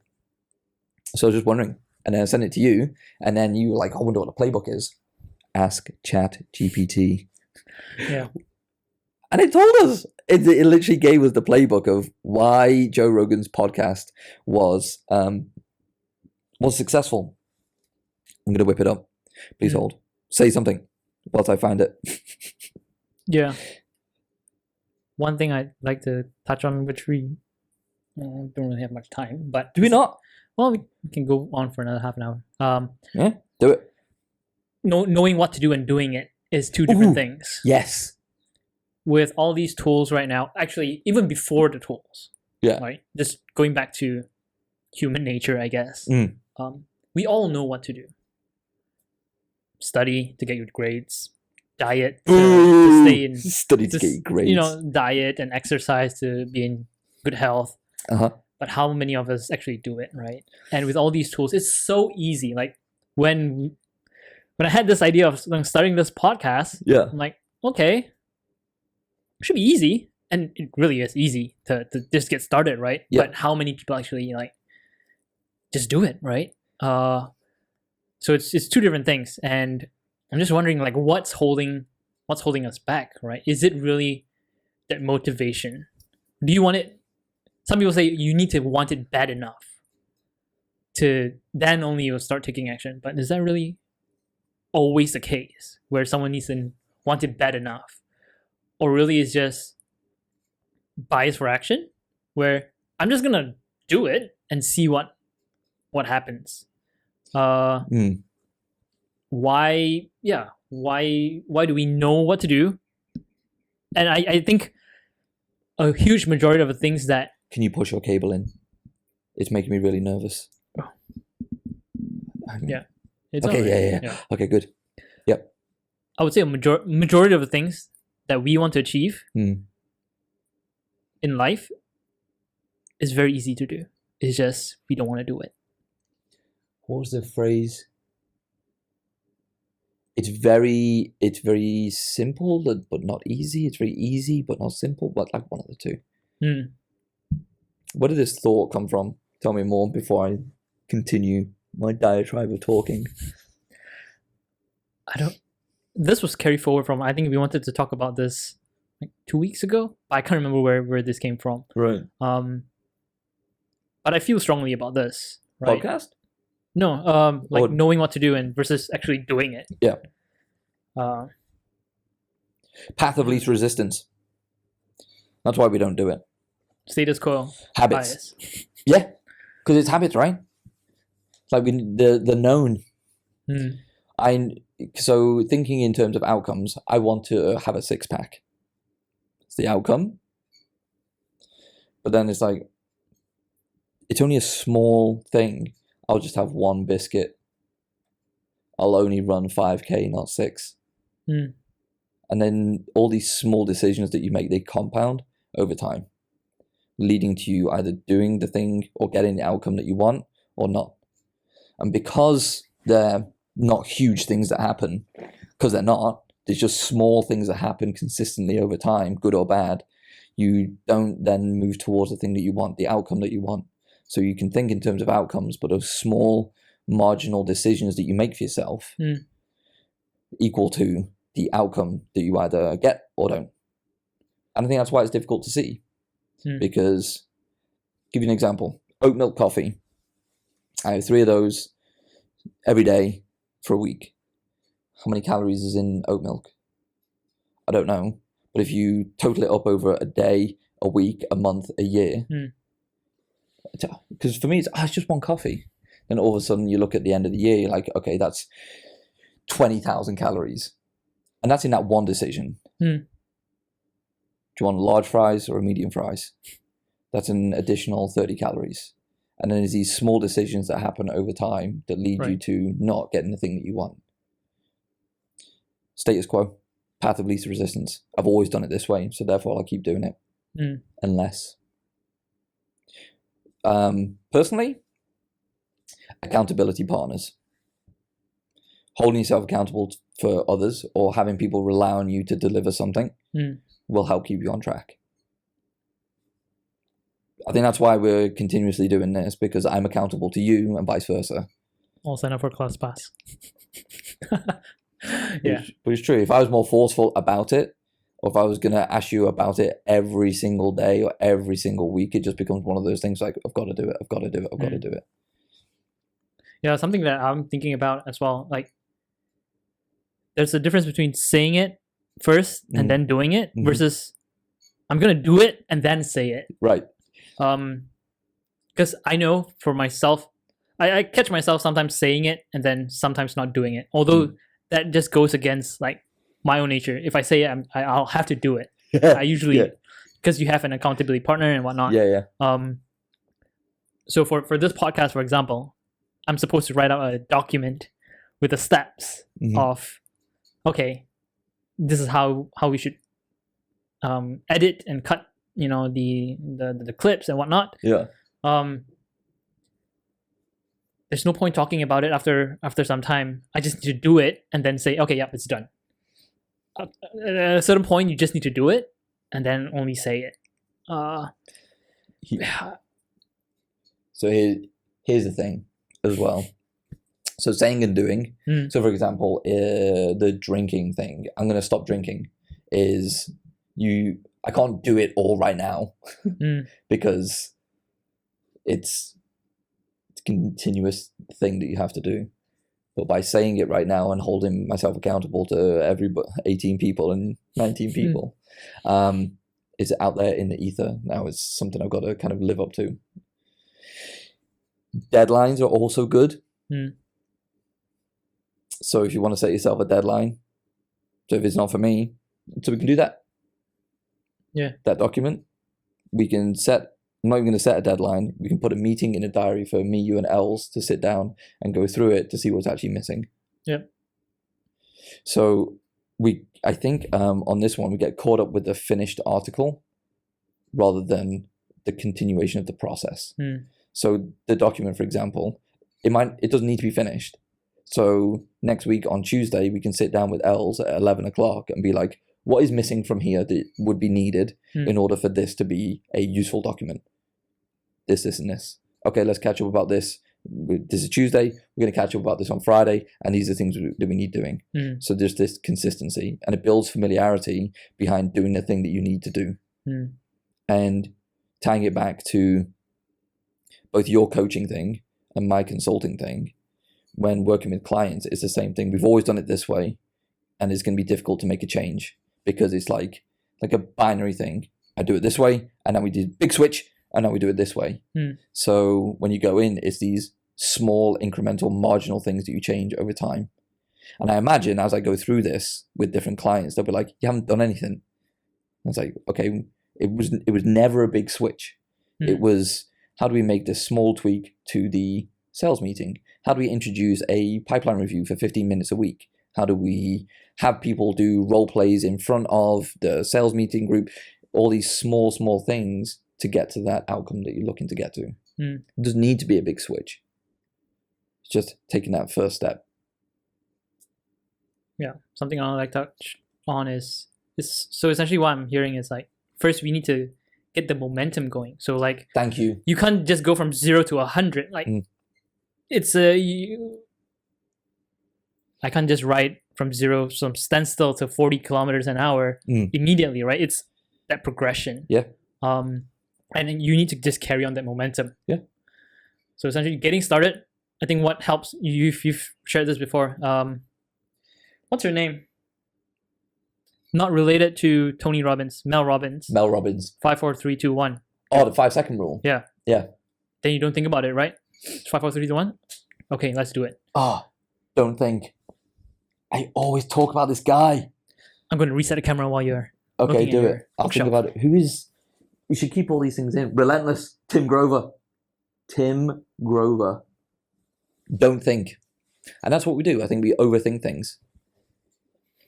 So I was just wondering. And then I sent it to you. And then you were like, I wonder what the playbook is. Ask ChatGPT. Yeah. And it told us. It literally gave us the playbook of why Joe Rogan's podcast was successful. I'm going to whip it up. Please hold. Say something whilst I find it. Yeah. One thing I'd like to touch on, which we don't really have much time, but do we not? Well, we can go on for another half an hour. Yeah, do it. Knowing what to do and doing it is two different things. Yes. With all these tools right now, actually, even before the tools, right? Just going back to human nature, I guess. We all know what to do. Study to get good grades, diet to stay in study to get grades. Diet and exercise to be in good health. But how many of us actually do it, right? And with all these tools, it's so easy. Like when I had this idea of starting this podcast, I'm like, okay, it should be easy, and it really is easy to just get started, right? But how many people actually like just do it, right? So it's two different things, and I'm just wondering, like, what's holding us back, right? Is it really that motivation? Do you want it? Some people say you need to want it bad enough to then only you'll start taking action. But is that really always the case, where someone needs to want it bad enough, or really is just bias for action, where I'm just gonna do it and see what happens? Why do we know what to do? And I think a huge majority of the things that... Can you push your cable in? It's making me really nervous. Yeah. Okay, yeah. Okay, good. Yep. I would say a majority of the things that we want to achieve in life is very easy to do. It's just we don't want to do it. What was the phrase? It's very simple but not easy. It's very easy but not simple, but like one of the two. Where did this thought come from? Tell me more before I continue my diatribe of talking. This was carried forward from, I think we wanted to talk about this like 2 weeks ago. I can't remember where this came from. Right. But I feel strongly about this. Right? Podcast? No, like knowing what to do and versus actually doing it. Yeah. Path of least resistance. That's why we don't do it. Status quo. Habits. Bias. Yeah, because it's habits, right? It's like the known. So thinking in terms of outcomes, I want to have a 6-pack. It's the outcome. But then it's like, it's only a small thing. I'll just have 1 biscuit. I'll only run 5K, not 6. And then all these small decisions that you make, they compound over time, leading to you either doing the thing or getting the outcome that you want or not. And because they're not huge things that happen, because they're not, there's just small things that happen consistently over time, good or bad, you don't then move towards the thing that you want, the outcome that you want. So you can think in terms of outcomes, but those small marginal decisions that you make for yourself equal to the outcome that you either get or don't. And I think that's why it's difficult to see. Because, give you an example, oat milk coffee. I have 3 of those every day for a week. How many calories is in oat milk? I don't know. But if you total it up over a day, a week, a month, a year, because for me, it's just 1 coffee. Then all of a sudden you look at the end of the year, you're like, okay, that's 20,000 calories. And that's in that one decision. Do you want large fries or a medium fries? That's an additional 30 calories. And then there's these small decisions that happen over time that lead you to not getting the thing that you want. Status quo, path of least resistance. I've always done it this way, so therefore I'll keep doing it. Unless. Personally, accountability partners. Holding yourself accountable for others or having people rely on you to deliver something will help keep you on track. I think that's why we're continuously doing this, because I'm accountable to you and vice versa. I'll sign up for class pass. But it's true. If I was more forceful about it, or if I was going to ask you about it every single day or every single week, it just becomes one of those things like, I've got to do it, I've got to do it, I've got to do it. Yeah, something that I'm thinking about as well. Like, there's a difference between saying it first and then doing it versus I'm going to do it and then say it. Right. Because I know for myself, I catch myself sometimes saying it and then sometimes not doing it. Although that just goes against like my own nature. If I say it, I'll have to do it. I usually, because you have an accountability partner and whatnot. So for this podcast, for example, I'm supposed to write out a document with the steps of, okay, this is how we should edit and cut, the clips and whatnot. There's no point talking about it after some time. I just need to do it and then say, okay, it's done. At a certain point, you just need to do it and then only say it. So here's the thing as well. So saying and doing. So for example, the drinking thing, I'm going to stop drinking, is I can't do it all right now because it's a continuous thing that you have to do. But by saying it right now and holding myself accountable to every 18 people and 19 people, it's out there in the ether. Now it's something I've got to kind of live up to. Deadlines are also good. So if you want to set yourself a deadline, so if it's not for me, so we can do that. That document, we can set, I'm not even going to set a deadline. We can put a meeting in a diary for me, you, and Els to sit down and go through it to see what's actually missing. So I think on this one, we get caught up with the finished article rather than the continuation of the process. So the document, for example, it doesn't need to be finished. So next week on Tuesday, we can sit down with Els at 11 o'clock and be like, what is missing from here that would be needed in order for this to be a useful document? This, and this. Okay, let's catch up about this. This is Tuesday. We're going to catch up about this on Friday, and these are things that we need doing. So there's this consistency, and it builds familiarity behind doing the thing that you need to do. And tying it back to both your coaching thing and my consulting thing, when working with clients, it's the same thing. We've always done it this way, and it's going to be difficult to make a change because it's like a binary thing. I do it this way, and then we do big switch, and now we do it this way. So when you go in, it's these small, incremental, marginal things that you change over time. And I imagine as I go through this with different clients, they'll be like, "You haven't done anything." And it's like, okay, it was never a big switch. It was, how do we make this small tweak to the sales meeting? How do we introduce a pipeline review for 15 minutes a week? How do we have people do role plays in front of the sales meeting group? All these small things to get to that outcome that you're looking to get to. It doesn't need to be a big switch. It's just taking that first step. Yeah, something I like to touch on is so essentially what I'm hearing is like, first we need to get the momentum going. So like, thank you. You can't just go from 0 to 100. Like it's I can't just ride from standstill to 40 kilometers an hour immediately, right? It's that progression. Yeah. And then you need to just carry on that momentum. Yeah. So essentially getting started, I think what helps, you've shared this before. What's her name? Not related to Tony Robbins, Mel Robbins. 5, 4, 3, 2, 1. Oh, the 5-second rule. Yeah. Yeah. Then you don't think about it, right? 5, 4, 3, 2, 1. Okay, let's do it. Don't think. I always talk about this guy. I'm going to reset the camera while you're okay. Do it. I'll think about it. We should keep all these things in. Relentless. Tim Grover. Don't think. And that's what we do. I think we overthink things.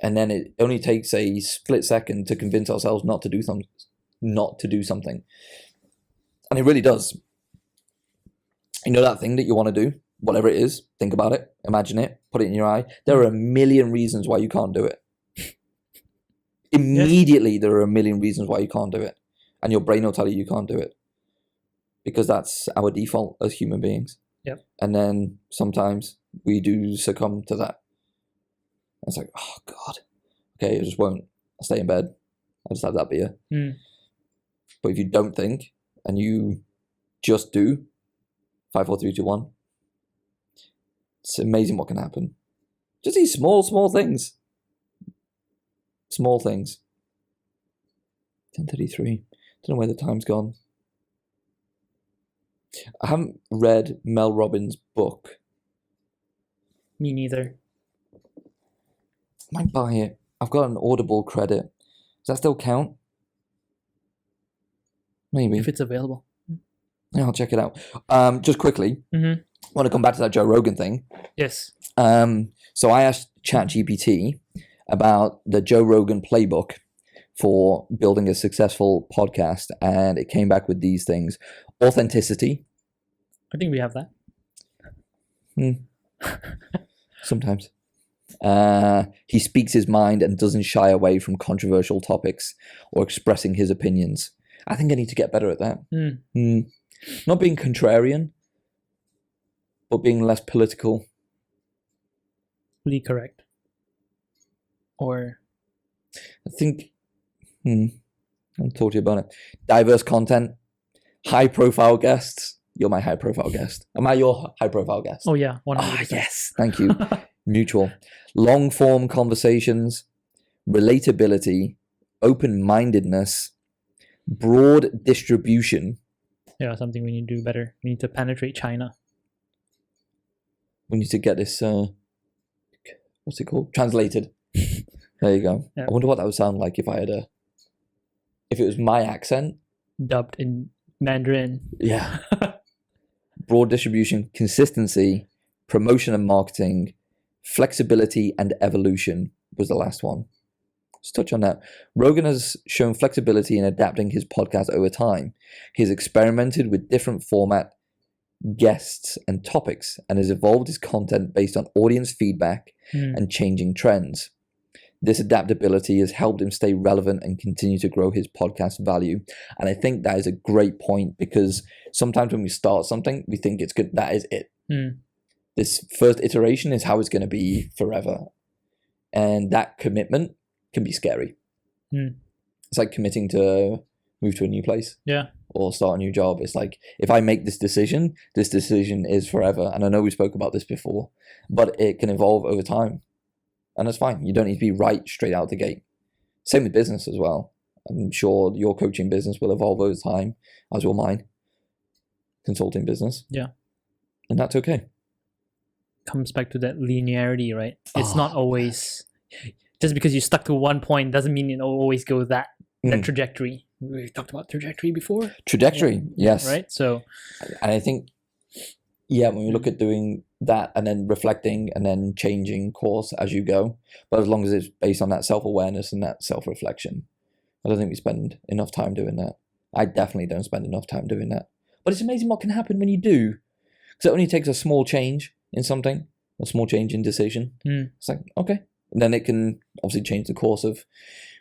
And then it only takes a split second to convince ourselves not to do something. And it really does. You know that thing that you want to do? Whatever it is, think about it, imagine it, put it in your eye. There are a million reasons why you can't do it. Immediately, there are a million reasons why you can't do it. And your brain will tell you can't do it. Because that's our default as human beings. Yep. And then sometimes we do succumb to that. It's like, oh God, okay, I just won't. I'll stay in bed. I'll just have that beer. But if you don't think and you just do 5, 4, 3, 2, 1, it's amazing what can happen. Just these small things. Small things. 10:33. Don't know where the time's gone. I haven't read Mel Robbins' book. Me neither. Might buy it. I've got an Audible credit. Does that still count? Maybe. If it's available. Yeah, I'll check it out. Just quickly, I want to come back to that Joe Rogan thing. Yes. So I asked ChatGPT about the Joe Rogan playbook for building a successful podcast, and it came back with these things. Authenticity. I think we have that. Sometimes. He speaks his mind and doesn't shy away from controversial topics or expressing his opinions. I think I need to get better at that. Not being contrarian, but being less political. Really correct. Or I think I'll talk to you about it. Diverse content, high profile guests. You're my high profile guest. Am I your high profile guest? Oh yeah, 100%. Ah, yes, thank you. Mutual. Long form conversations, relatability, open-mindedness, broad distribution. Yeah, something we need to do better. We need to penetrate China. We need to get this, what's it called? Translated. There you go. Yeah. I wonder what that would sound like if I had if it was my accent. Dubbed in Mandarin. Yeah. Broad distribution, consistency, promotion and marketing, flexibility and evolution was the last one. Let's touch on that. Rogan has shown flexibility in adapting his podcast over time. He's experimented with different format, guests, and topics, and has evolved his content based on audience feedback and changing trends. This adaptability has helped him stay relevant and continue to grow his podcast value. And I think that is a great point, because sometimes when we start something, we think it's good. That is it. This first iteration is how it's going to be forever. And that commitment can be scary. It's like committing to move to a new place. Yeah. Or start a new job. It's like, if I make this decision is forever. And I know we spoke about this before, but it can evolve over time. And that's fine. You don't need to be right straight out the gate. Same with business as well. I'm sure your coaching business will evolve over time, as will mine. Consulting business. Yeah. And that's okay. Comes back to that linearity, right? It's not always, just because you're stuck to one point doesn't mean it'll always go that trajectory. We talked about trajectory before. Trajectory, yes. Right? So, and I think, when we look at doing that and then reflecting and then changing course as you go, but as long as it's based on that self-awareness and that self-reflection, I don't think we spend enough time doing that. I definitely don't spend enough time doing that. But it's amazing what can happen when you do. Because it only takes a small change in something, a small change in decision. It's like, okay. And then it can obviously change the course of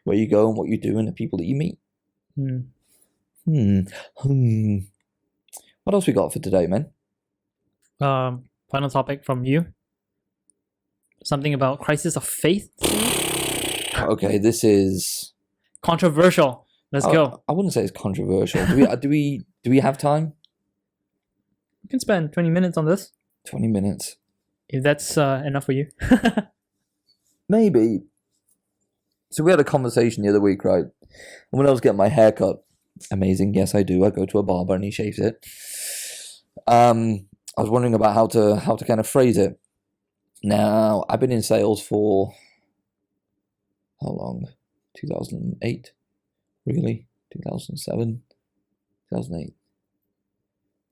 where you go and what you do and the people that you meet. What else we got for today, man? Final topic from you. Something about crisis of faith. Okay, this is controversial. Let's go. I wouldn't say it's controversial. Do we have time? We can spend 20 minutes on this. 20 minutes. If that's enough for you. Maybe. So we had a conversation the other week, right? And when I was getting my hair cut, amazing, yes I do. I go to a barber and he shaves it. I was wondering about how to kind of phrase it. Now, I've been in sales for how long? 2008? Really? 2007? 2008?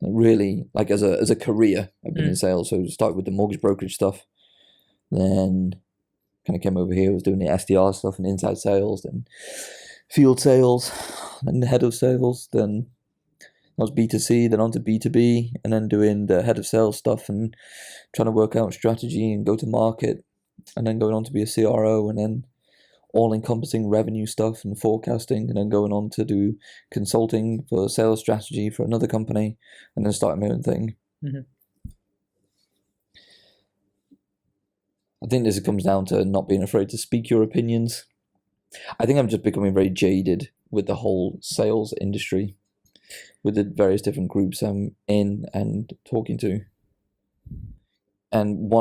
Really, like as a career, I've been in sales. So I started with the mortgage brokerage stuff, then kind of came over here, was doing the SDR stuff and inside sales, then field sales, and the head of sales, then I was B2C, then on to B2B, and then doing the head of sales stuff and trying to work out strategy and go to market, and then going on to be a CRO, and then all-encompassing revenue stuff and forecasting, and then going on to do consulting for sales strategy for another company, and then starting my own thing. I think this comes down to not being afraid to speak your opinions. I think I'm just becoming very jaded with the whole sales industry, with the various different groups I'm in and talking to. And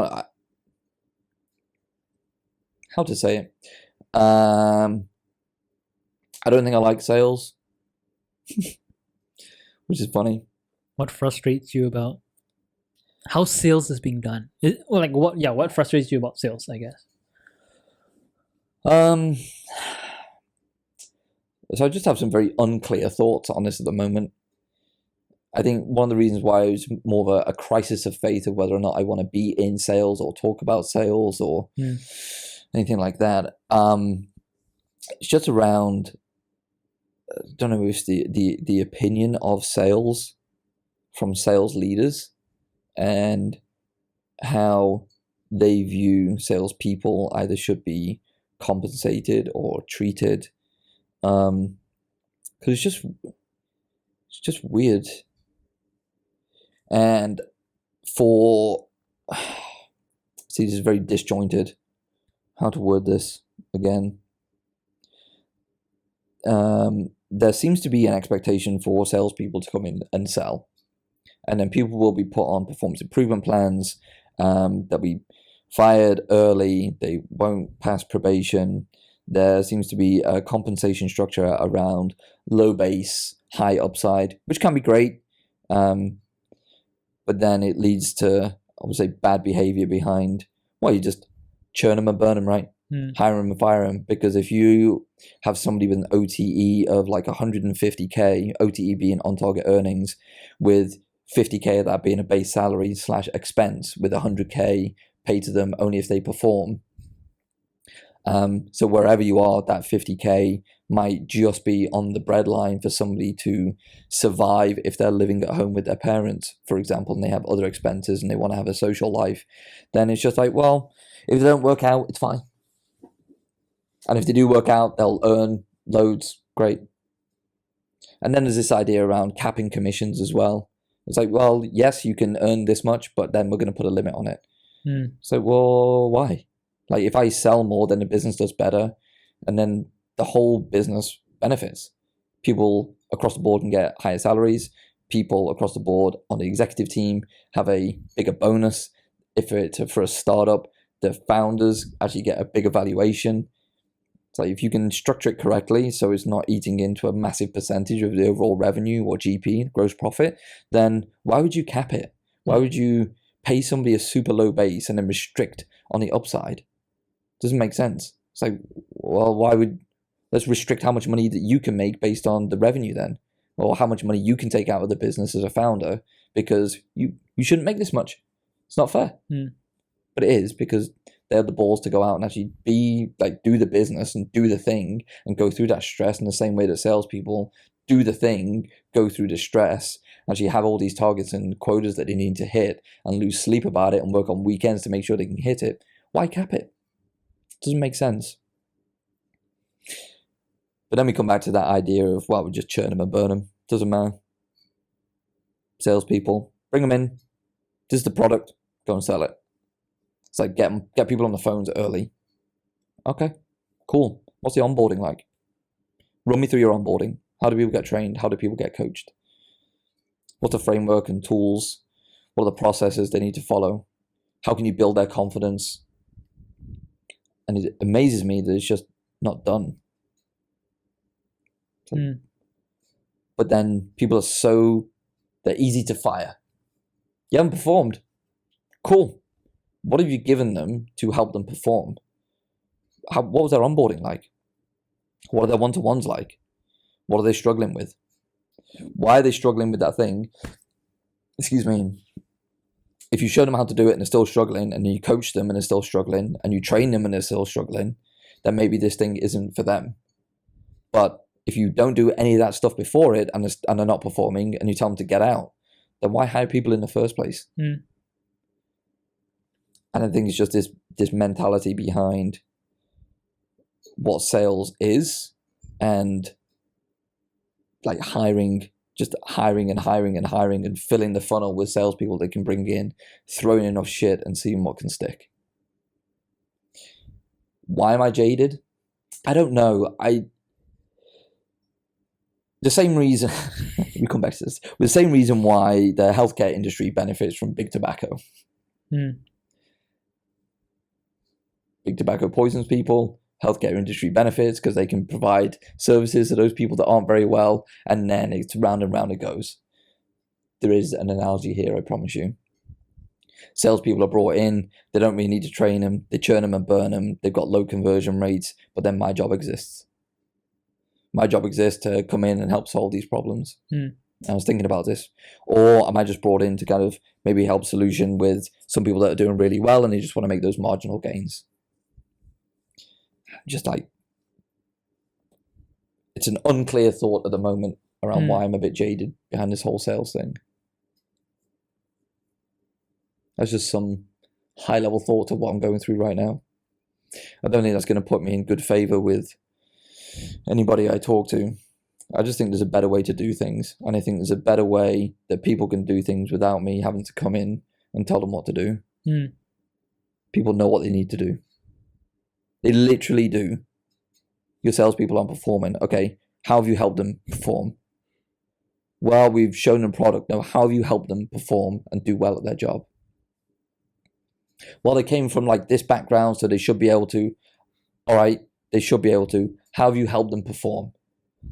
how to say it? I don't think I like sales, which is funny. What frustrates you about how sales is being done? What frustrates you about sales, I guess? So I just have some very unclear thoughts on this at the moment. I think one of the reasons why it was more of a crisis of faith of whether or not I want to be in sales or talk about sales or anything like that. It's just around, I don't know if it's the opinion of sales from sales leaders and how they view salespeople either should be compensated or treated. Because it's just weird. And this is very disjointed. How to word this again? There seems to be an expectation for salespeople to come in and sell, and then people will be put on performance improvement plans. They'll be fired early. They won't pass probation. There seems to be a compensation structure around low base, high upside, which can be great. But then it leads to, I would say, bad behavior behind, well, you just churn them and burn them, right? Hire them and fire them. Because if you have somebody with an OTE of like 150K, OTE being on target earnings, with 50K of that being a base salary / expense, with 100K paid to them only if they perform. So wherever you are, that 50K might just be on the breadline for somebody to survive if they're living at home with their parents, for example, and they have other expenses and they want to have a social life. Then it's just like, well, if they don't work out, it's fine. And if they do work out, they'll earn loads. Great. And then there's this idea around capping commissions as well. It's like, well, yes, you can earn this much, but then we're going to put a limit on it. So, well, why? Like, if I sell more, then the business does better, and then the whole business benefits. People across the board can get higher salaries. People across the board on the executive team have a bigger bonus. If it's for a startup, the founders actually get a bigger valuation. So if you can structure it correctly, so it's not eating into a massive percentage of the overall revenue or GP, gross profit, then why would you cap it? Why would you pay somebody a super low base and then restrict on the upside? Doesn't make sense. It's like, well, let's restrict how much money that you can make based on the revenue then, or how much money you can take out of the business as a founder, because you shouldn't make this much. It's not fair. But it is, because they have the balls to go out and actually do the business and do the thing and go through that stress in the same way that salespeople do the thing, go through the stress, actually have all these targets and quotas that they need to hit and lose sleep about it and work on weekends to make sure they can hit it. Why cap it? It doesn't make sense. But then we come back to that idea of, well, we just churn them and burn them. Doesn't matter. Salespeople, bring them in. This is the product. Go and sell it. It's like get people on the phones early. Okay, cool. What's the onboarding like? Run me through your onboarding. How do people get trained? How do people get coached? What's the framework and tools? What are the processes they need to follow? How can you build their confidence? And it amazes me that it's just not done. But then people are they're easy to fire. You haven't performed. Cool. What have you given them to help them perform? What was their onboarding like? What are their one-to-ones like? What are they struggling with? Why are they struggling with that thing? Excuse me. If you show them how to do it and they're still struggling, and you coach them and they're still struggling, and you train them and they're still struggling, then maybe this thing isn't for them. But if you don't do any of that stuff before it and they're not performing, and you tell them to get out, then why hire people in the first place? And I think it's just this mentality behind what sales is, and like hiring and filling the funnel with salespeople they can bring in, throwing enough shit and seeing what can stick. Why am I jaded? I don't know. The same reason, we come back to this, the same reason why the healthcare industry benefits from big tobacco. Big tobacco poisons people. Healthcare industry benefits because they can provide services to those people that aren't very well, and then it's round and round it goes. There is an analogy here, I promise you. Salespeople are brought in, they don't really need to train them, they churn them and burn them, they've got low conversion rates, but then my job exists. My job exists to come in and help solve these problems. I was thinking about this. Or am I just brought in to kind of maybe help solution with some people that are doing really well and they just want to make those marginal gains? Just like, it's an unclear thought at the moment around why I'm a bit jaded behind this whole sales thing. That's just some high level thought of what I'm going through right now. I don't think that's going to put me in good favor with anybody I talk to. I just think there's a better way to do things, and I think there's a better way that people can do things without me having to come in and tell them what to do. People know what they need to do. They literally do. Your salespeople aren't performing. Okay, how have you helped them perform? Well, we've shown them product. No, how have you helped them perform and do well at their job? Well, they came from like this background, so they should be able to. All right, they should be able to. How have you helped them perform?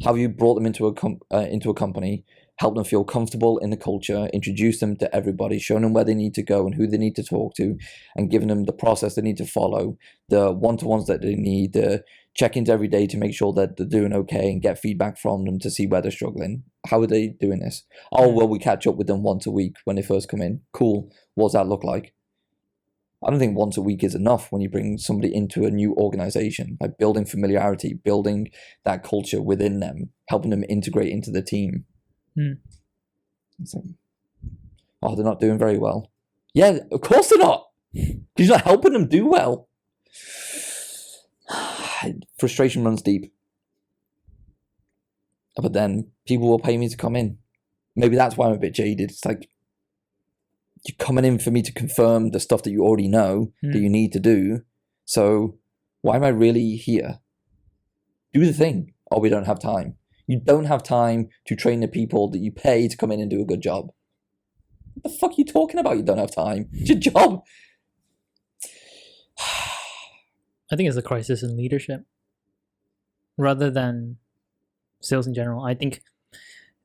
How have you brought them into a company, helped them feel comfortable in the culture, introduced them to everybody, shown them where they need to go and who they need to talk to, and given them the process they need to follow, the one-to-ones that they need, the check-ins every day to make sure that they're doing okay and get feedback from them to see where they're struggling. How are they doing this? Oh, well, we catch up with them once a week when they first come in. Cool. What does that look like? I don't think once a week is enough when you bring somebody into a new organization, like building familiarity, building that culture within them, helping them integrate into the team. So, oh, they're not doing very well. Yeah, of course they're not. Because you're not helping them do well. Frustration runs deep. But then people will pay me to come in. maybe that's why I'm a bit jaded. It's like, you're coming in for me to confirm the stuff that you already know that you need to do. So why am I really here? Do the thing, or we don't have time. You don't have time to train the people that you pay to come in and do a good job. What the fuck are you talking about? You don't have time. It's your job. I think it's a crisis in leadership rather than sales in general. I think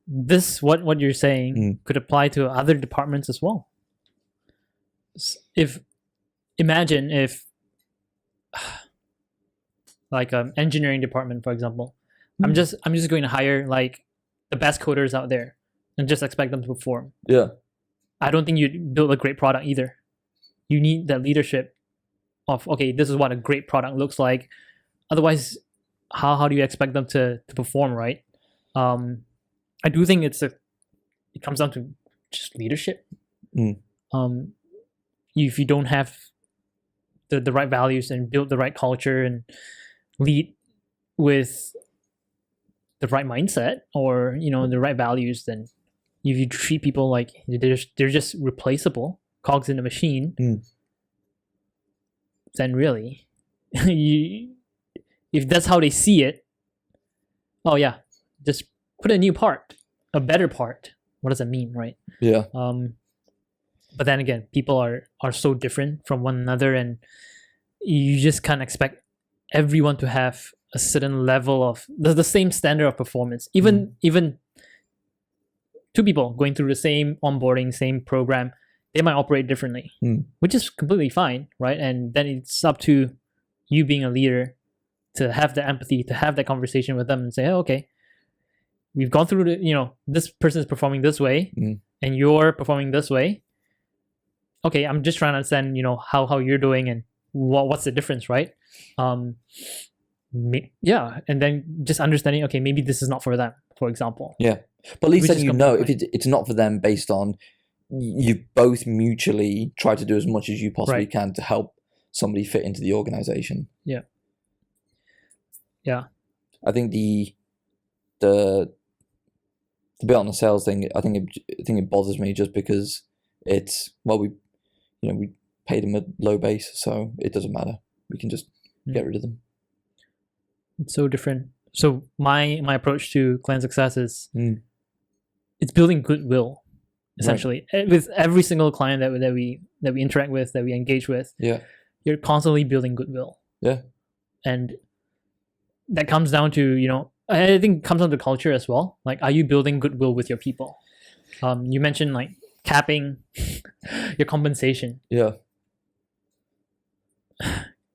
what you're saying could apply to other departments as well. Imagine if like an engineering department, for example, I'm just going to hire like the best coders out there and just expect them to perform. Yeah. I don't think you'd build a great product either. You need that leadership of, okay, this is what a great product looks like. Otherwise, how do you expect them to perform, right? I do think it comes down to just leadership. If you don't have the right values and build the right culture and lead with the right mindset or the right values, then if you treat people like they're just replaceable cogs in a machine, then really, if that's how they see it, oh yeah, just put a new part, a better part. What does that mean, right? Yeah. But then again, people are so different from one another, and you just can't expect everyone to have a certain level of the same standard of performance. Even two people going through the same onboarding, same program, they might operate differently, which is completely fine, right? And then it's up to you being a leader to have the empathy, to have that conversation with them and say, oh, okay, we've gone through this person is performing this way and you're performing this way. Okay, I'm just trying to understand, how you're doing and what's the difference, right? Yeah, and then just understanding, okay, maybe this is not for them, for example. Yeah, but at least then if it's not for them based on you both mutually try to do as much as you possibly can to help somebody fit into the organization. Yeah. I think the bit on the sales thing, I think it bothers me just because it's we paid them a low base, so it doesn't matter. We can just get rid of them. It's so different. So my approach to client success is it's building goodwill, essentially, with every single client that we interact with, that we engage with. Yeah, you're constantly building goodwill. Yeah, and that comes down to I think it comes down to culture as well. Like, are you building goodwill with your people? You mentioned like capping your compensation. Yeah.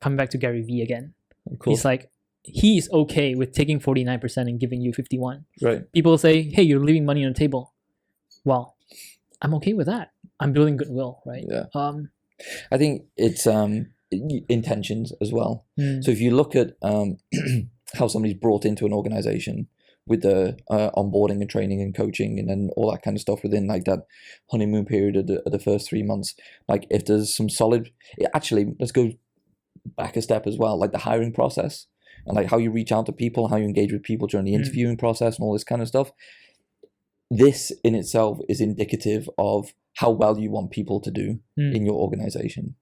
Coming back to Gary Vee again. Cool. He's like, he's okay with taking 49% and giving you 51%. Right. People say, hey, you're leaving money on the table. Well, I'm okay with that. I'm building goodwill, right? Yeah. I think it's intentions as well. So if you look at how somebody's brought into an organization with the onboarding and training and coaching and then all that kind of stuff within like that honeymoon period of the first 3 months, like if there's some solid, actually, let's go back a step as well, like the hiring process and like how you reach out to people, how you engage with people during the interviewing process and all this kind of stuff. This in itself is indicative of how well you want people to do in your organization.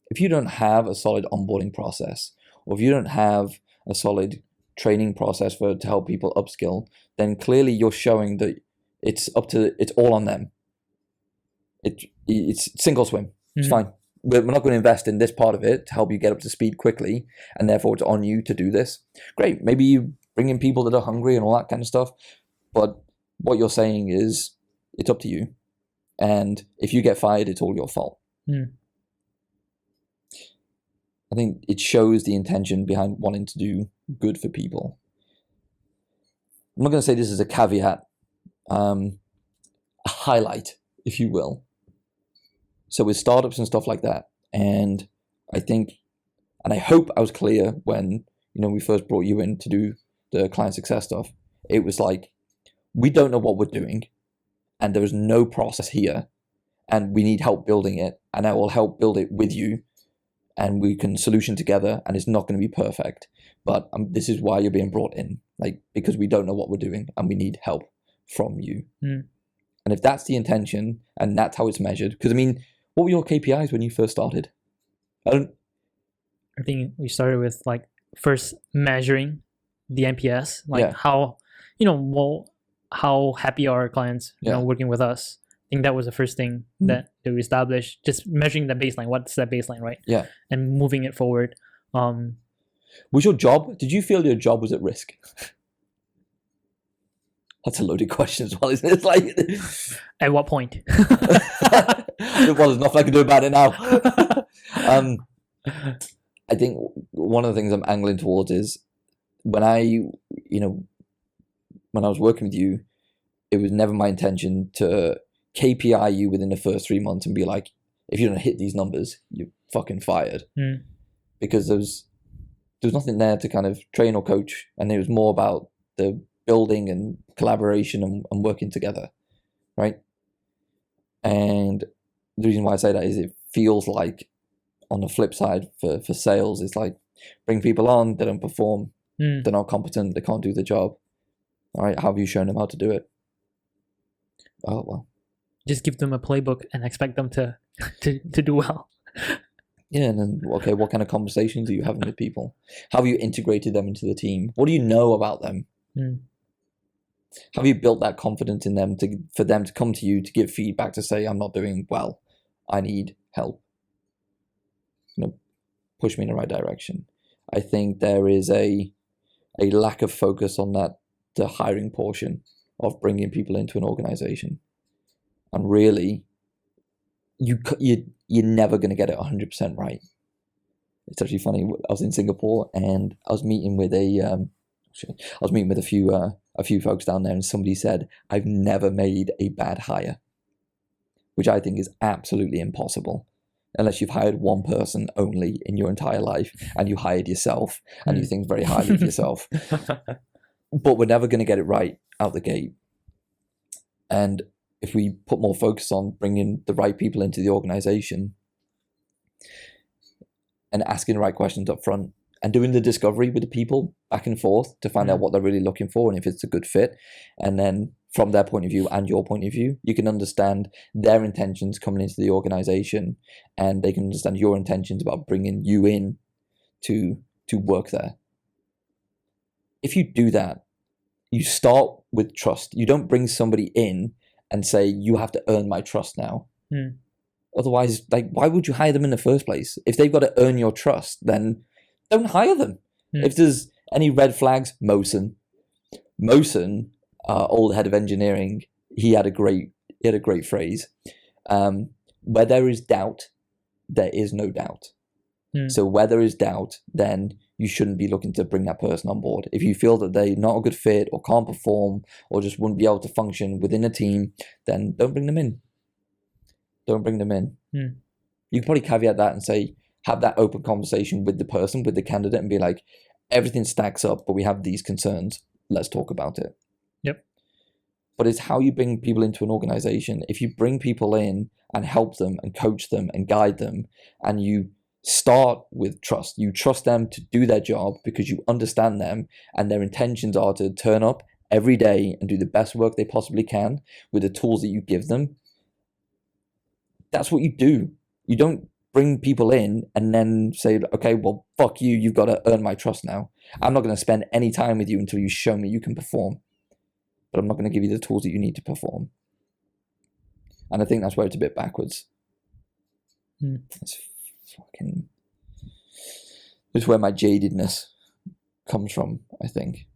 If you don't have a solid onboarding process, or if you don't have a solid training process to help people upskill, then clearly you're showing that it's all on them. It's sink or swim. It's fine. We're not going to invest in this part of it to help you get up to speed quickly, and therefore it's on you to do this. Great. Maybe you bring in people that are hungry and all that kind of stuff, but what you're saying is it's up to you. And if you get fired, it's all your fault. I think it shows the intention behind wanting to do good for people. I'm not going to say this is a caveat, a highlight, if you will. So with startups and stuff like that, and I think, and I hope I was clear when we first brought you in to do the client success stuff. It was like, we don't know what we're doing, and there is no process here, and we need help building it, and I will help build it with you. And we can solution together, and it's not going to be perfect. But this is why you're being brought in, like, because we don't know what we're doing and we need help from you. And if that's the intention and that's how it's measured, because I mean, what were your KPIs when you first started? I think we started with like first measuring the NPS, like how, how happy are our clients, working with us. I think that was the first thing that we established, just measuring the baseline. What's that baseline, right? Yeah. And moving it forward. Was your job, did you feel your job was at risk? That's a loaded question as well, isn't it? It's like, at what point? Well, there's nothing I can do about it now. I think one of the things I'm angling towards is when I was working with you, it was never my intention to KPI you within the first 3 months and be like, if you don't hit these numbers, you're fucking fired. Because there was nothing there to kind of train or coach, and it was more about the building and collaboration and working together, right? And the reason why I say that is it feels like on the flip side for sales, it's like bring people on, they don't perform, they're not competent, they can't do the job. All right, how have you shown them how to do it? Oh, well. Just give them a playbook and expect them to do well. Yeah, and then, okay, what kind of conversations are you having with people? How have you integrated them into the team? What do you know about them? Have you built that confidence in them for them to come to you to give feedback, to say, I'm not doing well, I need help? Push me in the right direction. I think there is a lack of focus on that, the hiring portion of bringing people into an organization. And really, you're never going to get it 100% right. It's actually funny. I was in Singapore and I was meeting with a few folks down there, and somebody said, I've never made a bad hire, which I think is absolutely impossible unless you've hired one person only in your entire life and you hired yourself and you think very highly of yourself. But we're never going to get it right out the gate. And if we put more focus on bringing the right people into the organization and asking the right questions up front and doing the discovery with the people back and forth to find out what they're really looking for and if it's a good fit, and then from their point of view and your point of view, you can understand their intentions coming into the organization, and they can understand your intentions about bringing you in to work there. If you do that, you start with trust. You don't bring somebody in and say, you have to earn my trust now. Otherwise, like, why would you hire them in the first place? If they've got to earn your trust, then don't hire them. If there's any red flags, Mosen, old head of engineering, he had a great phrase. Where there is doubt, there is no doubt. So where there is doubt, then you shouldn't be looking to bring that person on board. If you feel that they're not a good fit or can't perform or just wouldn't be able to function within a team, then don't bring them in. Don't bring them in. You can probably caveat that and say, have that open conversation with the person, with the candidate, and be like, everything stacks up, but we have these concerns. Let's talk about it. Yep. But it's how you bring people into an organization. If you bring people in and help them and coach them and guide them, and you start with trust, you trust them to do their job because you understand them and their intentions are to turn up every day and do the best work they possibly can with the tools that you give them. That's what you do. You don't bring people in and then say, okay, well, fuck you, you've got to earn my trust now. I'm not going to spend any time with you until you show me you can perform. But I'm not going to give you the tools that you need to perform. And I think that's where it's a bit backwards. It's where my jadedness comes from, I think.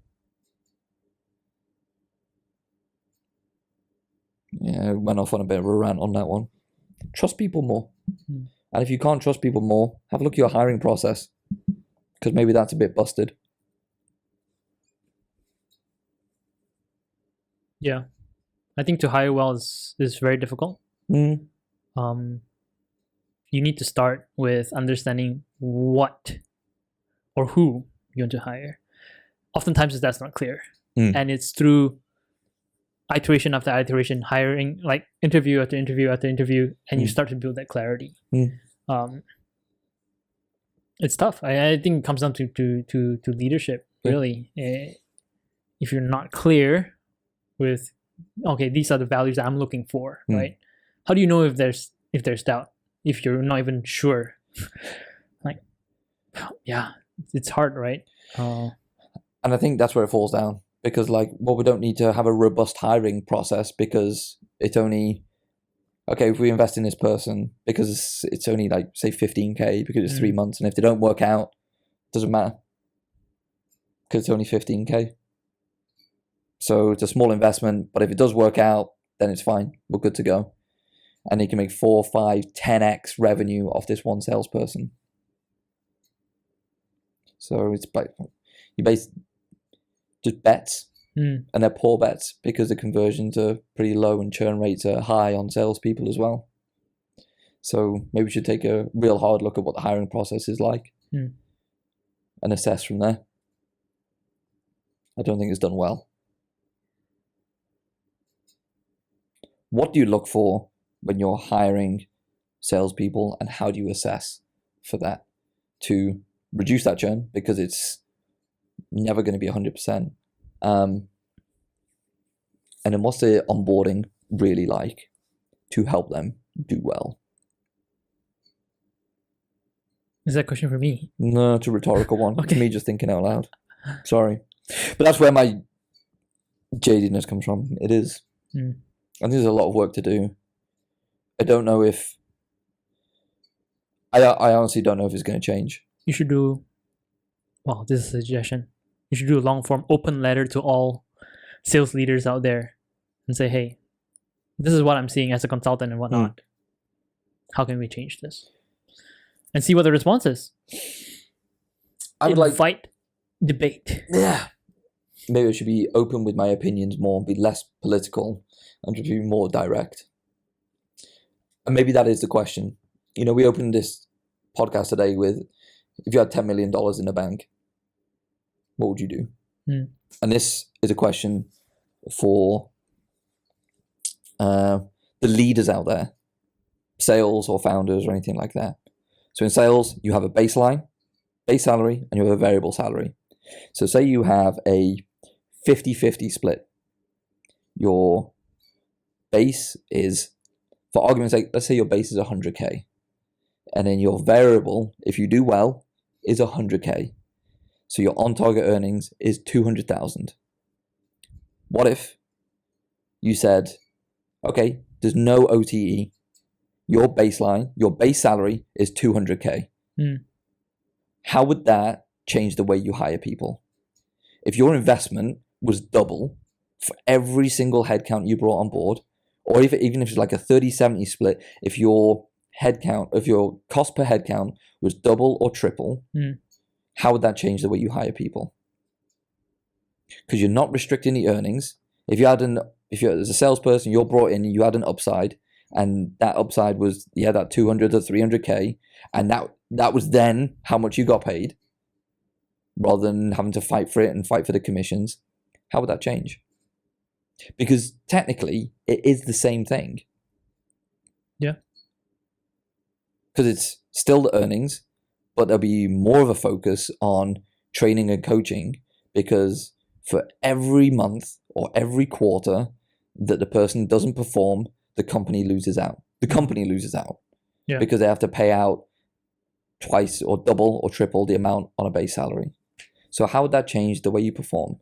Yeah, I went off on a bit of a rant on that one. Trust people more. And if you can't trust people more, have a look at your hiring process, because maybe that's a bit busted. Yeah. I think to hire well is very difficult. You need to start with understanding what or who you want to hire. Oftentimes that's not clear. And it's through iteration after iteration, hiring, like interview after interview after interview, and you start to build that clarity. It's tough. I think it comes down to leadership, really. If you're not clear with okay, these are the values I'm looking for, right? How do you know if there's doubt, if you're not even sure? Like, yeah, it's hard, right? And I think that's where it falls down, because we don't need to have a robust hiring process, because it's only, okay, if we invest in this person because it's only say 15K because it's 3 months, and if they don't work out, it doesn't matter because it's only 15K. So it's a small investment, but if it does work out, then it's fine. We're good to go. And you can make 4, 5, 10x revenue off this one salesperson. So it's you base just bets, and they're poor bets because the conversions are pretty low and churn rates are high on salespeople as well. So maybe we should take a real hard look at what the hiring process is like and assess from there. I don't think it's done well. What do you look for when you're hiring salespeople, and how do you assess for that to reduce that churn, because it's never going to be 100%? And then what's the onboarding really like to help them do well? Is that a question for me? No, it's a rhetorical one. Okay. It's me just thinking out loud. Sorry. But that's where my jadedness comes from. It is. I think there's a lot of work to do. I don't know if... I honestly don't know if it's going to change. You should do... Well, this is a suggestion. You should do a long-form open letter to all sales leaders out there and say, hey, this is what I'm seeing as a consultant and whatnot. How can we change this? And see what the response is. I would Invite debate. Yeah. Maybe I should be open with my opinions more, be less political, and to be more direct. And maybe that is the question. You know, we opened this podcast today with, if you had $10 million in the bank, what would you do? And this is a question for the leaders out there, sales or founders or anything like that. So in sales, you have a baseline, base salary, and you have a variable salary. So say you have a 50-50 split. Your base is, for argument's sake, let's say your base is 100K. And then your variable, if you do well, is 100K. So your on-target earnings is 200,000. What if you said, okay, there's no OTE. Your baseline, your base salary is 200K. How would that change the way you hire people? If your investment was double for every single headcount you brought on board, or even if it's like a 30-70 split, if your cost per headcount was double or triple, how would that change the way you hire people? Because you're not restricting the earnings. If you're as a salesperson, you're brought in, you had an upside, and that upside was that 200 or 300K, and that was then how much you got paid, rather than having to fight for it and fight for the commissions. How would that change? Because technically, it is the same thing. Yeah. Because it's still the earnings, but there'll be more of a focus on training and coaching, because for every month or every quarter that the person doesn't perform, the company loses out. The company loses out because they have to pay out twice or double or triple the amount on a base salary. So how would that change the way you perform?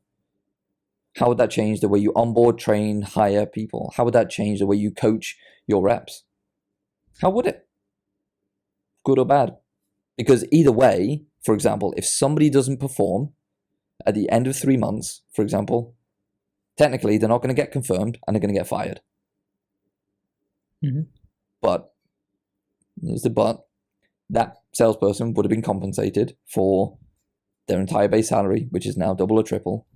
How would that change the way you onboard, train, hire people? How would that change the way you coach your reps? How would it? Good or bad? Because either way, for example, if somebody doesn't perform at the end of 3 months, for example, technically they're not going to get confirmed and they're going to get fired. But, here's the but, that salesperson would have been compensated for their entire base salary, which is now double or triple.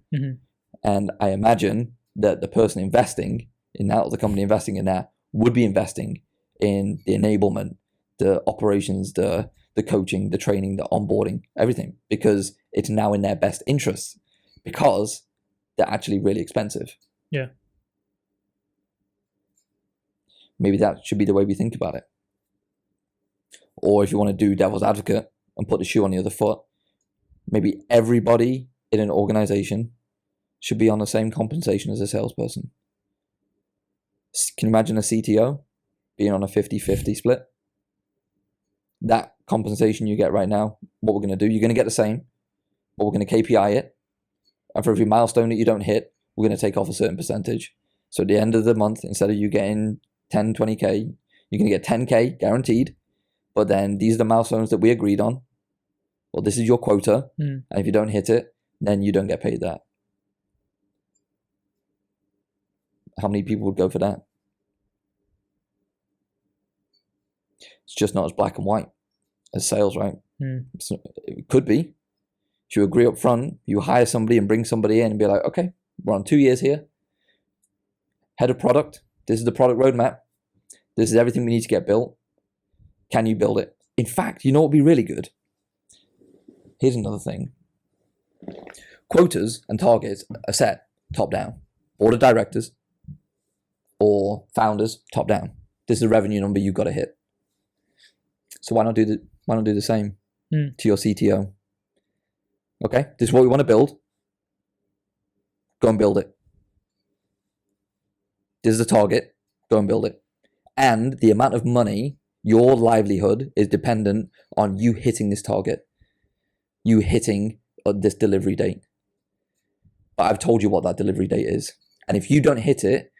And I imagine that the person investing in that, or the company investing in that, would be investing in the enablement, the operations, the coaching, the training, the onboarding, everything, because it's now in their best interests, because they're actually really expensive. Yeah. Maybe that should be the way we think about it. Or if you want to do devil's advocate and put the shoe on the other foot, maybe everybody in an organization should be on the same compensation as a salesperson. Can you imagine a CTO being on a 50-50 split? That compensation you get right now, what we're going to do, you're going to get the same, but we're going to KPI it. And for every milestone that you don't hit, we're going to take off a certain percentage. So at the end of the month, instead of you getting 10, 20K, you're going to get 10K guaranteed. But then these are the milestones that we agreed on. Well, this is your quota. And if you don't hit it, then you don't get paid that. How many people would go for that? It's just not as black and white as sales, right? So it could be. If you agree up front, you hire somebody and bring somebody in and be like, okay, we're on 2 years here. Head of product. This is the product roadmap. This is everything we need to get built. Can you build it? In fact, you know what would be really good? Here's another thing. Quotas and targets are set top down. Board of directors or founders top down. This is the revenue number you've got to hit. So why not do the same to your CTO? Okay, this is what we want to build. Go and build it. This is the target. Go and build it. And the amount of money, your livelihood is dependent on you hitting this target. You hitting this delivery date. But I've told you what that delivery date is. And if you don't hit it,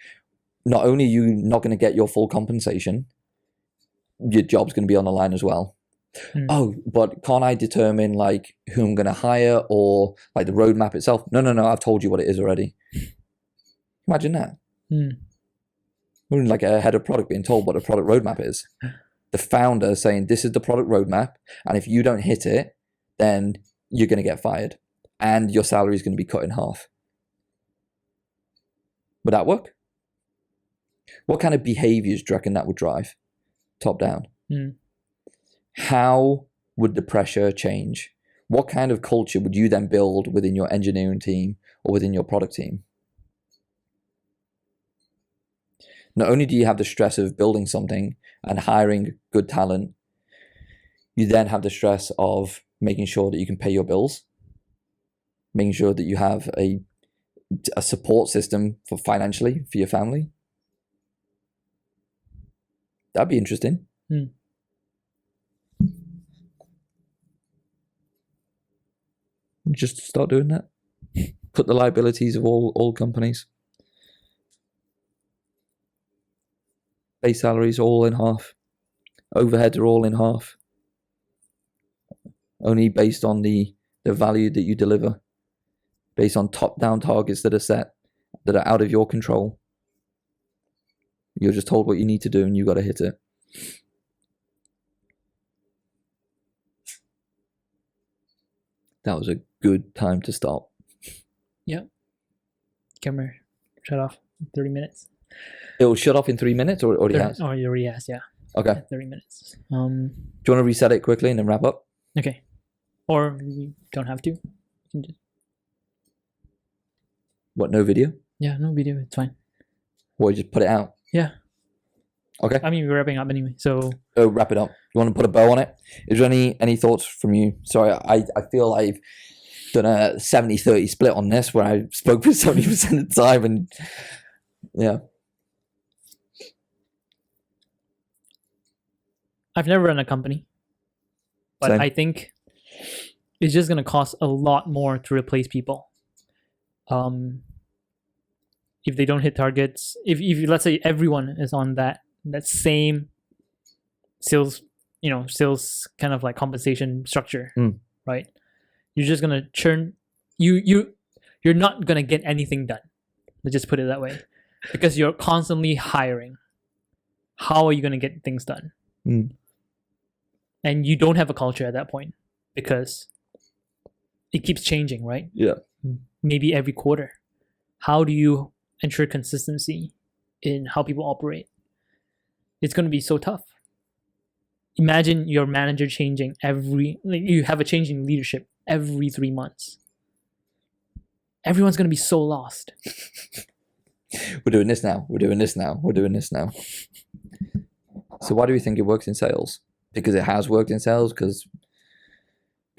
not only are you not going to get your full compensation, your job's going to be on the line as well. Oh, but can't I determine like who I'm going to hire or like the roadmap itself? No. I've told you what it is already. Imagine that. Like a head of product being told what a product roadmap is. The founder saying this is the product roadmap, and if you don't hit it, then you're going to get fired, and your salary is going to be cut in half. Would that work? What kind of behaviors do you reckon that would drive? Top down. How would the pressure change? What kind of culture would you then build within your engineering team or within your product team? Not only do you have the stress of building something and hiring good talent, you then have the stress of making sure that you can pay your bills, making sure that you have a support system for financially for your family. That'd be interesting. Just start doing that. Put the liabilities of all companies. Base salaries all in half. Overheads are all in half. Only based on the value that you deliver. Based on top-down targets that are set, that are out of your control. You're just told what you need to do and you've got to hit it. That was a good time to stop. Yeah. Camera shut off in 30 minutes. It will shut off in 3 minutes or already has? Oh, it already has, yeah. Okay. Yeah, 30 minutes. Do you want to reset it quickly and then wrap up? Okay. Or you don't have to. You can just... What, no video? Yeah, no video. It's fine. Or you just put it out? Yeah. Okay. I mean, we're wrapping up anyway, so... Oh, wrap it up. You want to put a bow on it? Is there any thoughts from you? Sorry, I feel I've done a 70-30 split on this where I spoke for 70% of the time and... Yeah. I've never run a company, but Same. I think it's just going to cost a lot more to replace people. If they don't hit targets, if let's say everyone is on that same sales kind of like compensation structure, right? You're just going to churn. You're not going to get anything done. Let's just put it that way, because you're constantly hiring. How are you going to get things done? And you don't have a culture at that point because it keeps changing, right? Yeah. Maybe every quarter. How do you ensure consistency in how people operate? It's going to be so tough. Imagine your manager changing you have a change in leadership every 3 months. Everyone's going to be so lost. We're doing this now. We're doing this now. We're doing this now. So why do we think it works in sales? Because it has worked in sales, because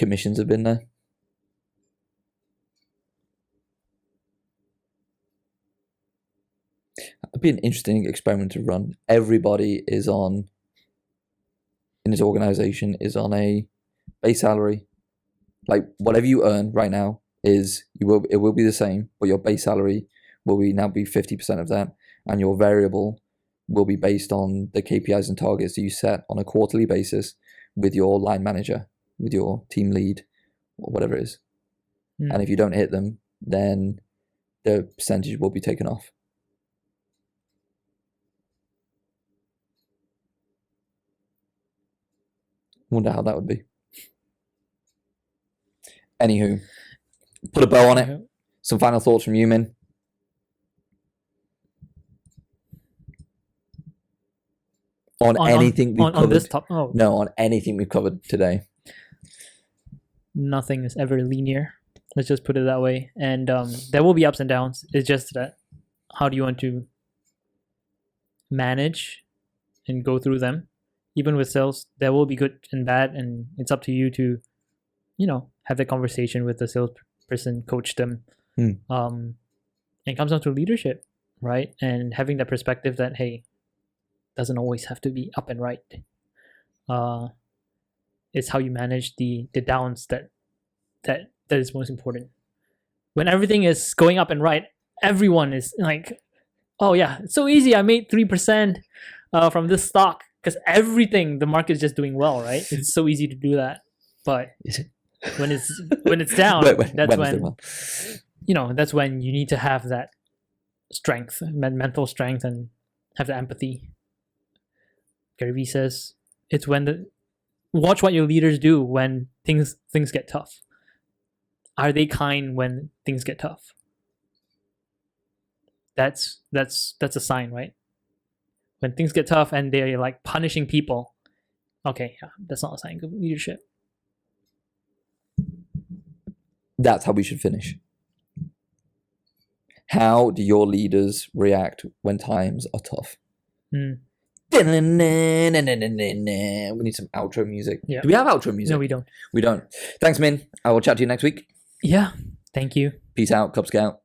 commissions have been there. be an interesting experiment to run. Everybody is on, in this organization, is on a base salary. Like whatever you earn right now it will be the same, but your base salary will now be 50% of that, and your variable will be based on the KPIs and targets that you set on a quarterly basis with your line manager, with your team lead, or whatever it is. And if you don't hit them, then the percentage will be taken off. Wonder how that would be. Anywho, put a bow on it. Some final thoughts from you, Min? On anything we've covered. On this topic? Oh. No, on anything we've covered today. Nothing is ever linear. Let's just put it that way. And there will be ups and downs. It's just that how do you want to manage and go through them? Even with sales, there will be good and bad, and it's up to you to, have that conversation with the salesperson, coach them. It comes down to leadership, right? And having that perspective that, hey, doesn't always have to be up and right. It's how you manage the downs that is most important. When everything is going up and right, everyone is like, oh yeah, it's so easy. I made 3% from this stock because the market is just doing well, right? It's so easy to do that. But when it's down, that's when you need to have that strength, mental strength, and have the empathy. Gary Vee says it's watch what your leaders do when things get tough. Are they kind when things get tough? That's a sign, right? When things get tough and they're like punishing people, okay, that's not a sign of leadership. That's how we should finish. How do your leaders react when times are tough? We need some outro music. Yeah. Do we have outro music? No, we don't. We don't. Thanks, Min. I will chat to you next week. Yeah. Thank you. Peace out, Cub Scout.